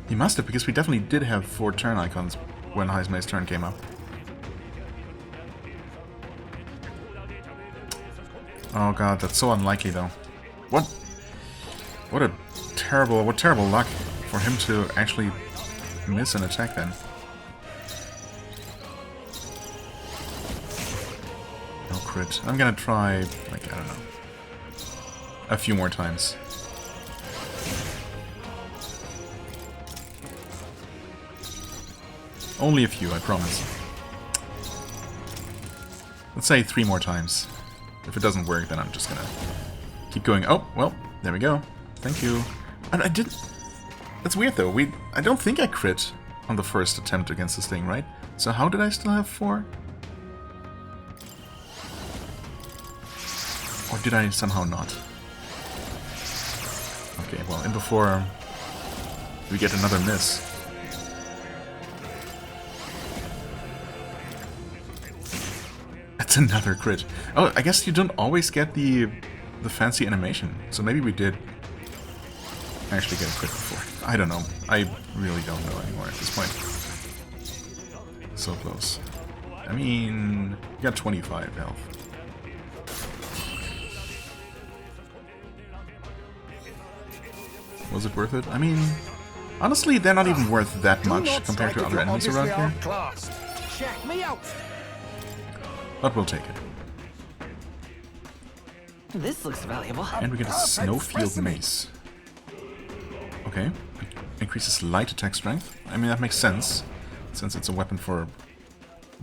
He must have, because we definitely did have 4 turn icons when Heismay's turn came up. Oh god, that's so unlikely though. What terrible luck for him to actually miss an attack then. No crit. I'm gonna try, like, I don't know, a few more times. Only a few, I promise. Let's say 3 more times. If it doesn't work, then I'm just gonna keep going. Oh, well, there we go. Thank you. And I didn't... That's weird, though. I don't think I crit on the first attempt against this thing, right? So how did I still have 4? Or did I somehow not? Okay, well, and before we get another miss... That's another crit. Oh, I guess you don't always get the fancy animation. So maybe we did actually get a crit before. I don't know. I really don't know anymore at this point. So close. I mean, you got 25 health. Was it worth it? I mean, honestly, they're not even worth that much compared to other enemies around here. Check me out. But we'll take it. This looks valuable. And we get a snowfield mace. Okay. Increases light attack strength. I mean, that makes sense, since it's a weapon for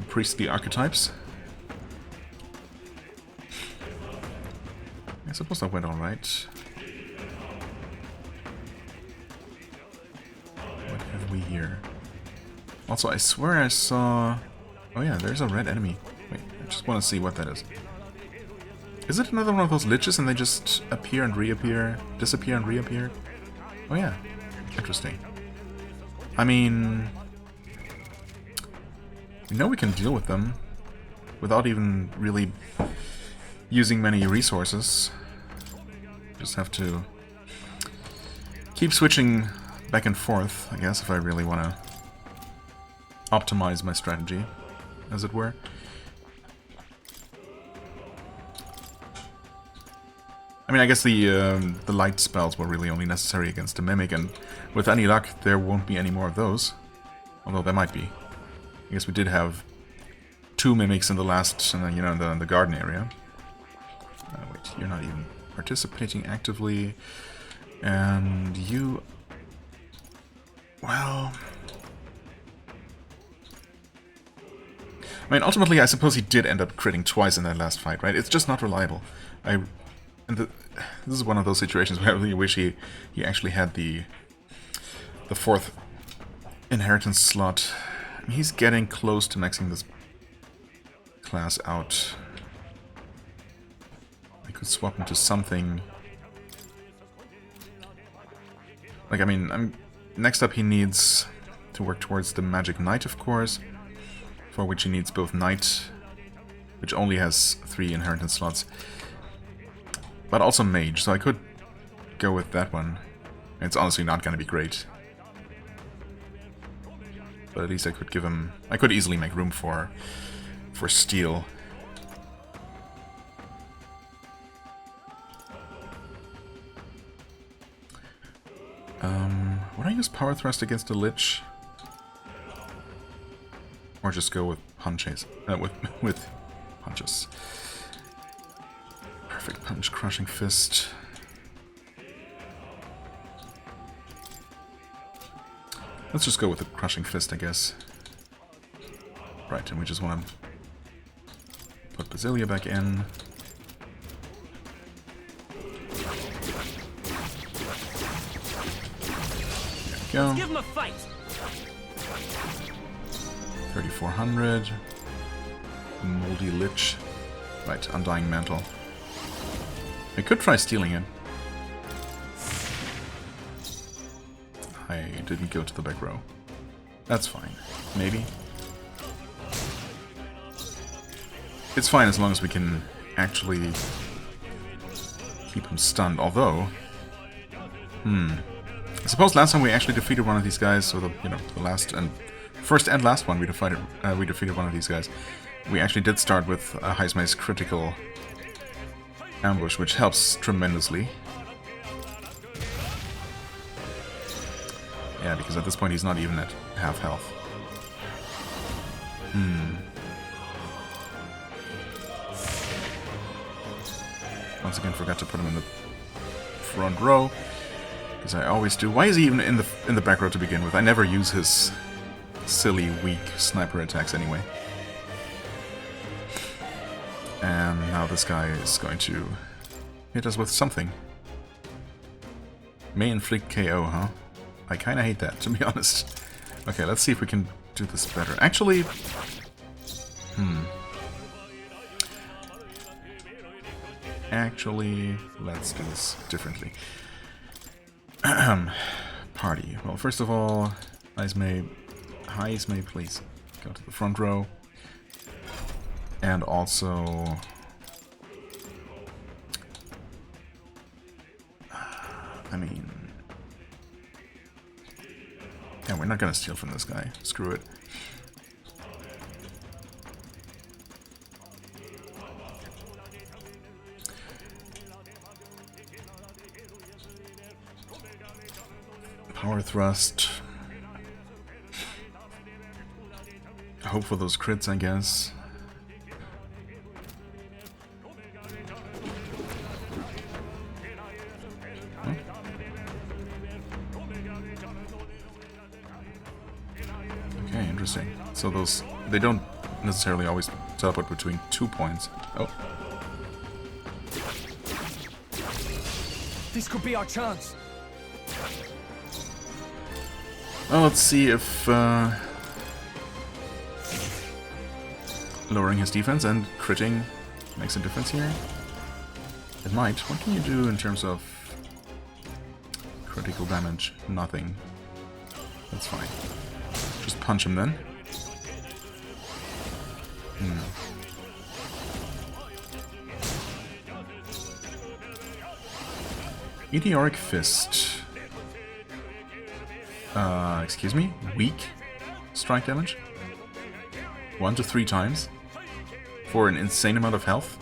priestly archetypes. I suppose that went alright. What have we here? Also, I swear I saw... Oh yeah, there's a red enemy. Wait, I just want to see what that is. Is it another one of those liches and they just appear and reappear, disappear and reappear? Oh yeah, interesting. I mean... We know we can deal with them without even really using many resources. Just have to keep switching back and forth, I guess, if I really want to optimize my strategy, as it were. I mean, I guess the light spells were really only necessary against the Mimic, and with any luck, there won't be any more of those. Although there might be. I guess we did have 2 Mimics in the last, you know, in the garden area. Wait, you're not even participating actively. And you... Well... I mean, ultimately, I suppose he did end up critting twice in that last fight, right? It's just not reliable. This is one of those situations where I really wish he actually had the the 4th inheritance slot. He's getting close to maxing this class out. I could swap him to something. Like, I mean, next up he needs to work towards the Magic Knight, of course, for which he needs both Knight, which only has 3 inheritance slots, but also Mage, so I could go with that one. It's honestly not going to be great. But at least I could give him... I could easily make room for Steel. Would I use Power Thrust against the Lich? Or just go with punches? With punches. Perfect Punch, Crushing Fist. Let's just go with the Crushing Fist, I guess. Right, and we just want to put Basilia back in. There we go. Let's give him a fight. 3400. Moldy Lich. Right, Undying Mantle. I could try stealing it. I didn't go to the back row. That's fine. Maybe. It's fine as long as we can actually keep him stunned. Although, I suppose last time we actually defeated one of these guys, so the first and last one we defeated one of these guys. We actually did start with a Heismei's critical ambush, which helps tremendously. Yeah, because at this point he's not even at half health. Once again, forgot to put him in the front row, because I always do. Why is he even in the back row to begin with? I never use his silly, weak sniper attacks anyway. And now this guy is going to hit us with something. May inflict KO, huh? I kinda hate that, to be honest. Okay, let's see if we can do this better. Actually... Actually, let's do this differently. Party. Well, first of all, Heismei, please go to the front row. And also... I mean... Yeah, we're not gonna steal from this guy. Screw it. Power Thrust. Hope for those crits, I guess. Okay, interesting. So those, they don't necessarily always teleport between 2 points. Oh. This could be our chance. Well, let's see if lowering his defense and critting makes a difference here. It might. What can you do in terms of critical damage? Nothing. That's fine. Just punch him then. Meteoric Fist. Excuse me? Weak strike damage? 1 to 3 times? For an insane amount of health?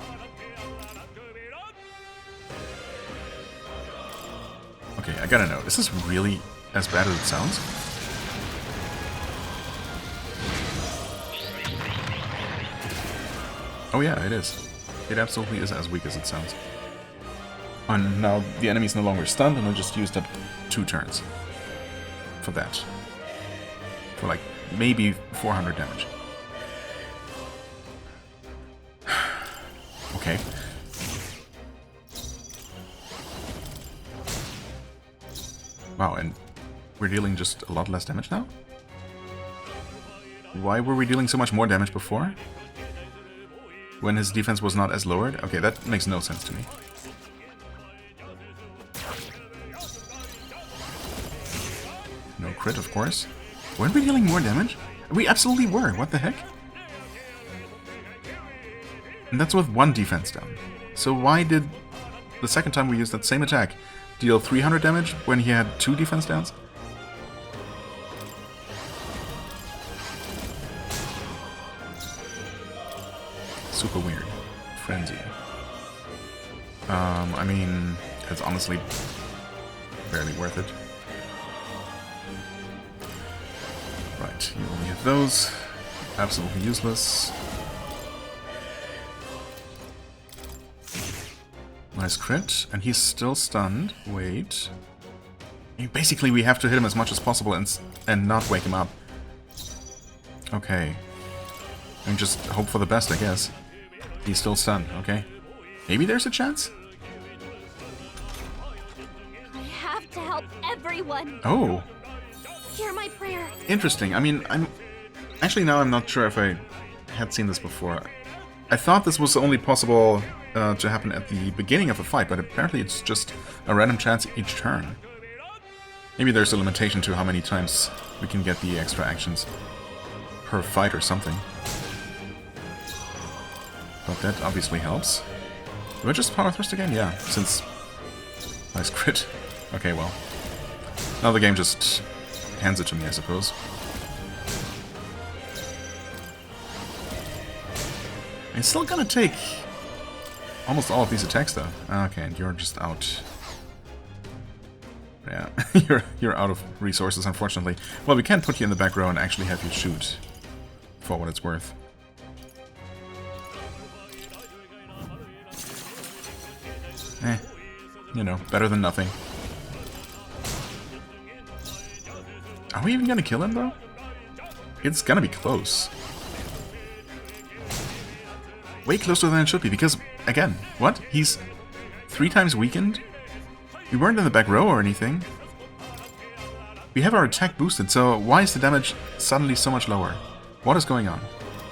Okay, I gotta know. Is this really as bad as it sounds? Oh yeah, it is. It absolutely is as weak as it sounds. And now the enemy's no longer stunned, and I just used up 2 turns. For that. For like, maybe 400 damage. Okay. Wow, and we're dealing just a lot less damage now? Why were we dealing so much more damage before? When his defense was not as lowered? Okay, that makes no sense to me. No crit, of course. Weren't we dealing more damage? We absolutely were. What the heck? And that's with 1 defense down. So why did the second time we used that same attack deal 300 damage when he had 2 defense downs? Super weird. Frenzy. I mean, it's honestly barely worth it. Right, you only have those. Absolutely useless. Nice crit, and he's still stunned. Wait. Basically, we have to hit him as much as possible and not wake him up. Okay. And just hope for the best, I guess. He's still stunned, okay. Maybe there's a chance? I have to help everyone. Oh. Hear my prayer. Interesting. I mean, Actually, now I'm not sure if I had seen this before. I thought this was only possible to happen at the beginning of a fight, but apparently it's just a random chance each turn. Maybe there's a limitation to how many times we can get the extra actions per fight or something. But that obviously helps. Do I just power thrust again? Yeah, since... Nice crit. Okay, well. Now the game just hands it to me, I suppose. It's still gonna take almost all of these attacks, though. Okay, and you're just out. Yeah, you're out of resources, unfortunately. Well, we can put you in the back row and actually have you shoot, for what it's worth. You know, better than nothing. Are we even gonna kill him, though? It's gonna be close. Way closer than it should be, because, again, what? He's 3 times weakened? We weren't in the back row or anything. We have our attack boosted, so why is the damage suddenly so much lower? What is going on?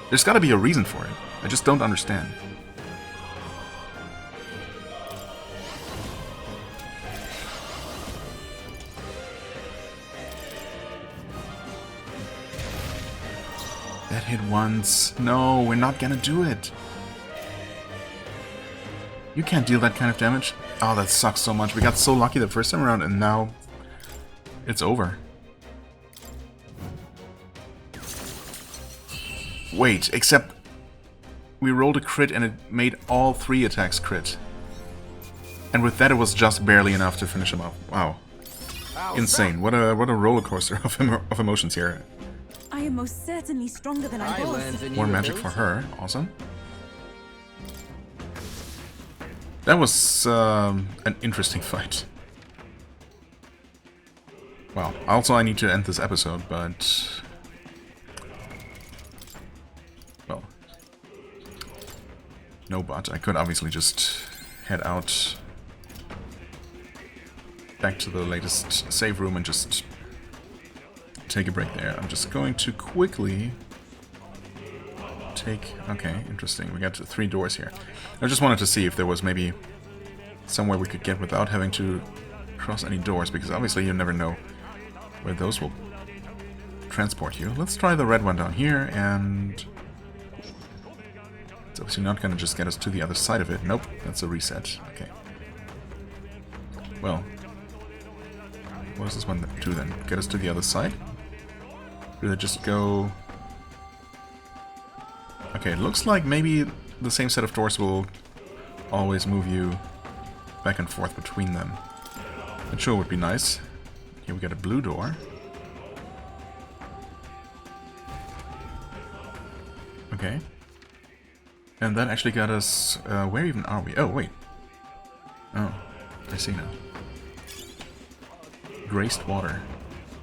There's gotta be a reason for it. I just don't understand. That hit once. No, we're not gonna do it. You can't deal that kind of damage. Oh, that sucks so much. We got so lucky the first time around, and now it's over. Wait, except we rolled a crit and it made all 3 attacks crit. And with that, it was just barely enough to finish him off. Wow. Insane. What a roller coaster of emotions here. I am most certainly stronger than I was. More magic for her. Awesome. That was an interesting fight. Well, also I need to end this episode, but... Well... No but. I could obviously just head out back to the latest save room and just take a break there. I'm just going to quickly take... Okay, interesting. We got 3 doors here. I just wanted to see if there was maybe somewhere we could get without having to cross any doors, because obviously you never know where those will transport you. Let's try the red one down here, and it's obviously not going to just get us to the other side of it. Nope, that's a reset. Okay. Well, what does this one do then? Get us to the other side? Did it just go... Okay, it looks like maybe the same set of doors will always move you back and forth between them. That sure would be nice. Here we got a blue door. Okay. And that actually got us... where even are we? Oh, wait. Oh, I see now. Graced water.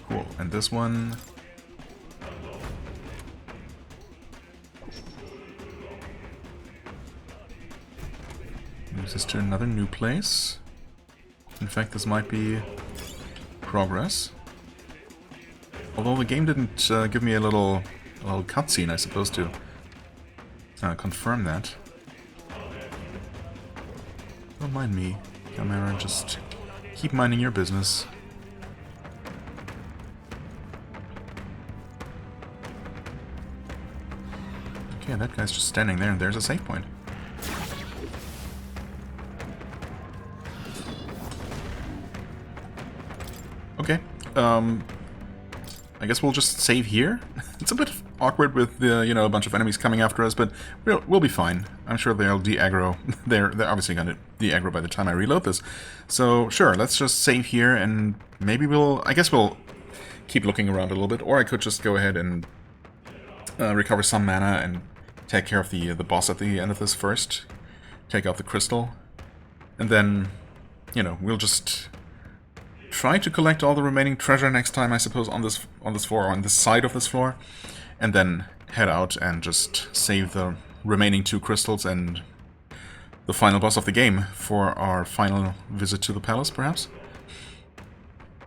Cool. And this one... moves us to another new place. In fact, this might be progress. Although the game didn't give me a little cutscene, I suppose, to confirm that. Don't mind me, Camera, just keep minding your business. Okay, that guy's just standing there, and there's a save point. Okay, I guess we'll just save here. It's a bit awkward with the, a bunch of enemies coming after us, but we'll be fine. I'm sure they'll de-aggro. They're obviously gonna de-aggro by the time I reload this. So sure, let's just save here, and maybe I guess we'll keep looking around a little bit, or I could just go ahead and recover some mana and take care of the boss at the end of this first. Take out the crystal, and then, we'll just try to collect all the remaining treasure next time, I suppose, on this floor, or on this side of this floor, and then head out and just save the remaining 2 crystals and the final boss of the game for our final visit to the palace, perhaps?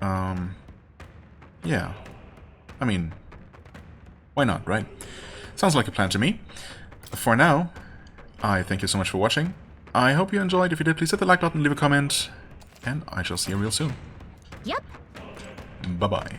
Yeah. I mean, why not, right? Sounds like a plan to me. For now, I thank you so much for watching. I hope you enjoyed. If you did, please hit the like button, leave a comment, and I shall see you real soon. Yep. Bye-bye.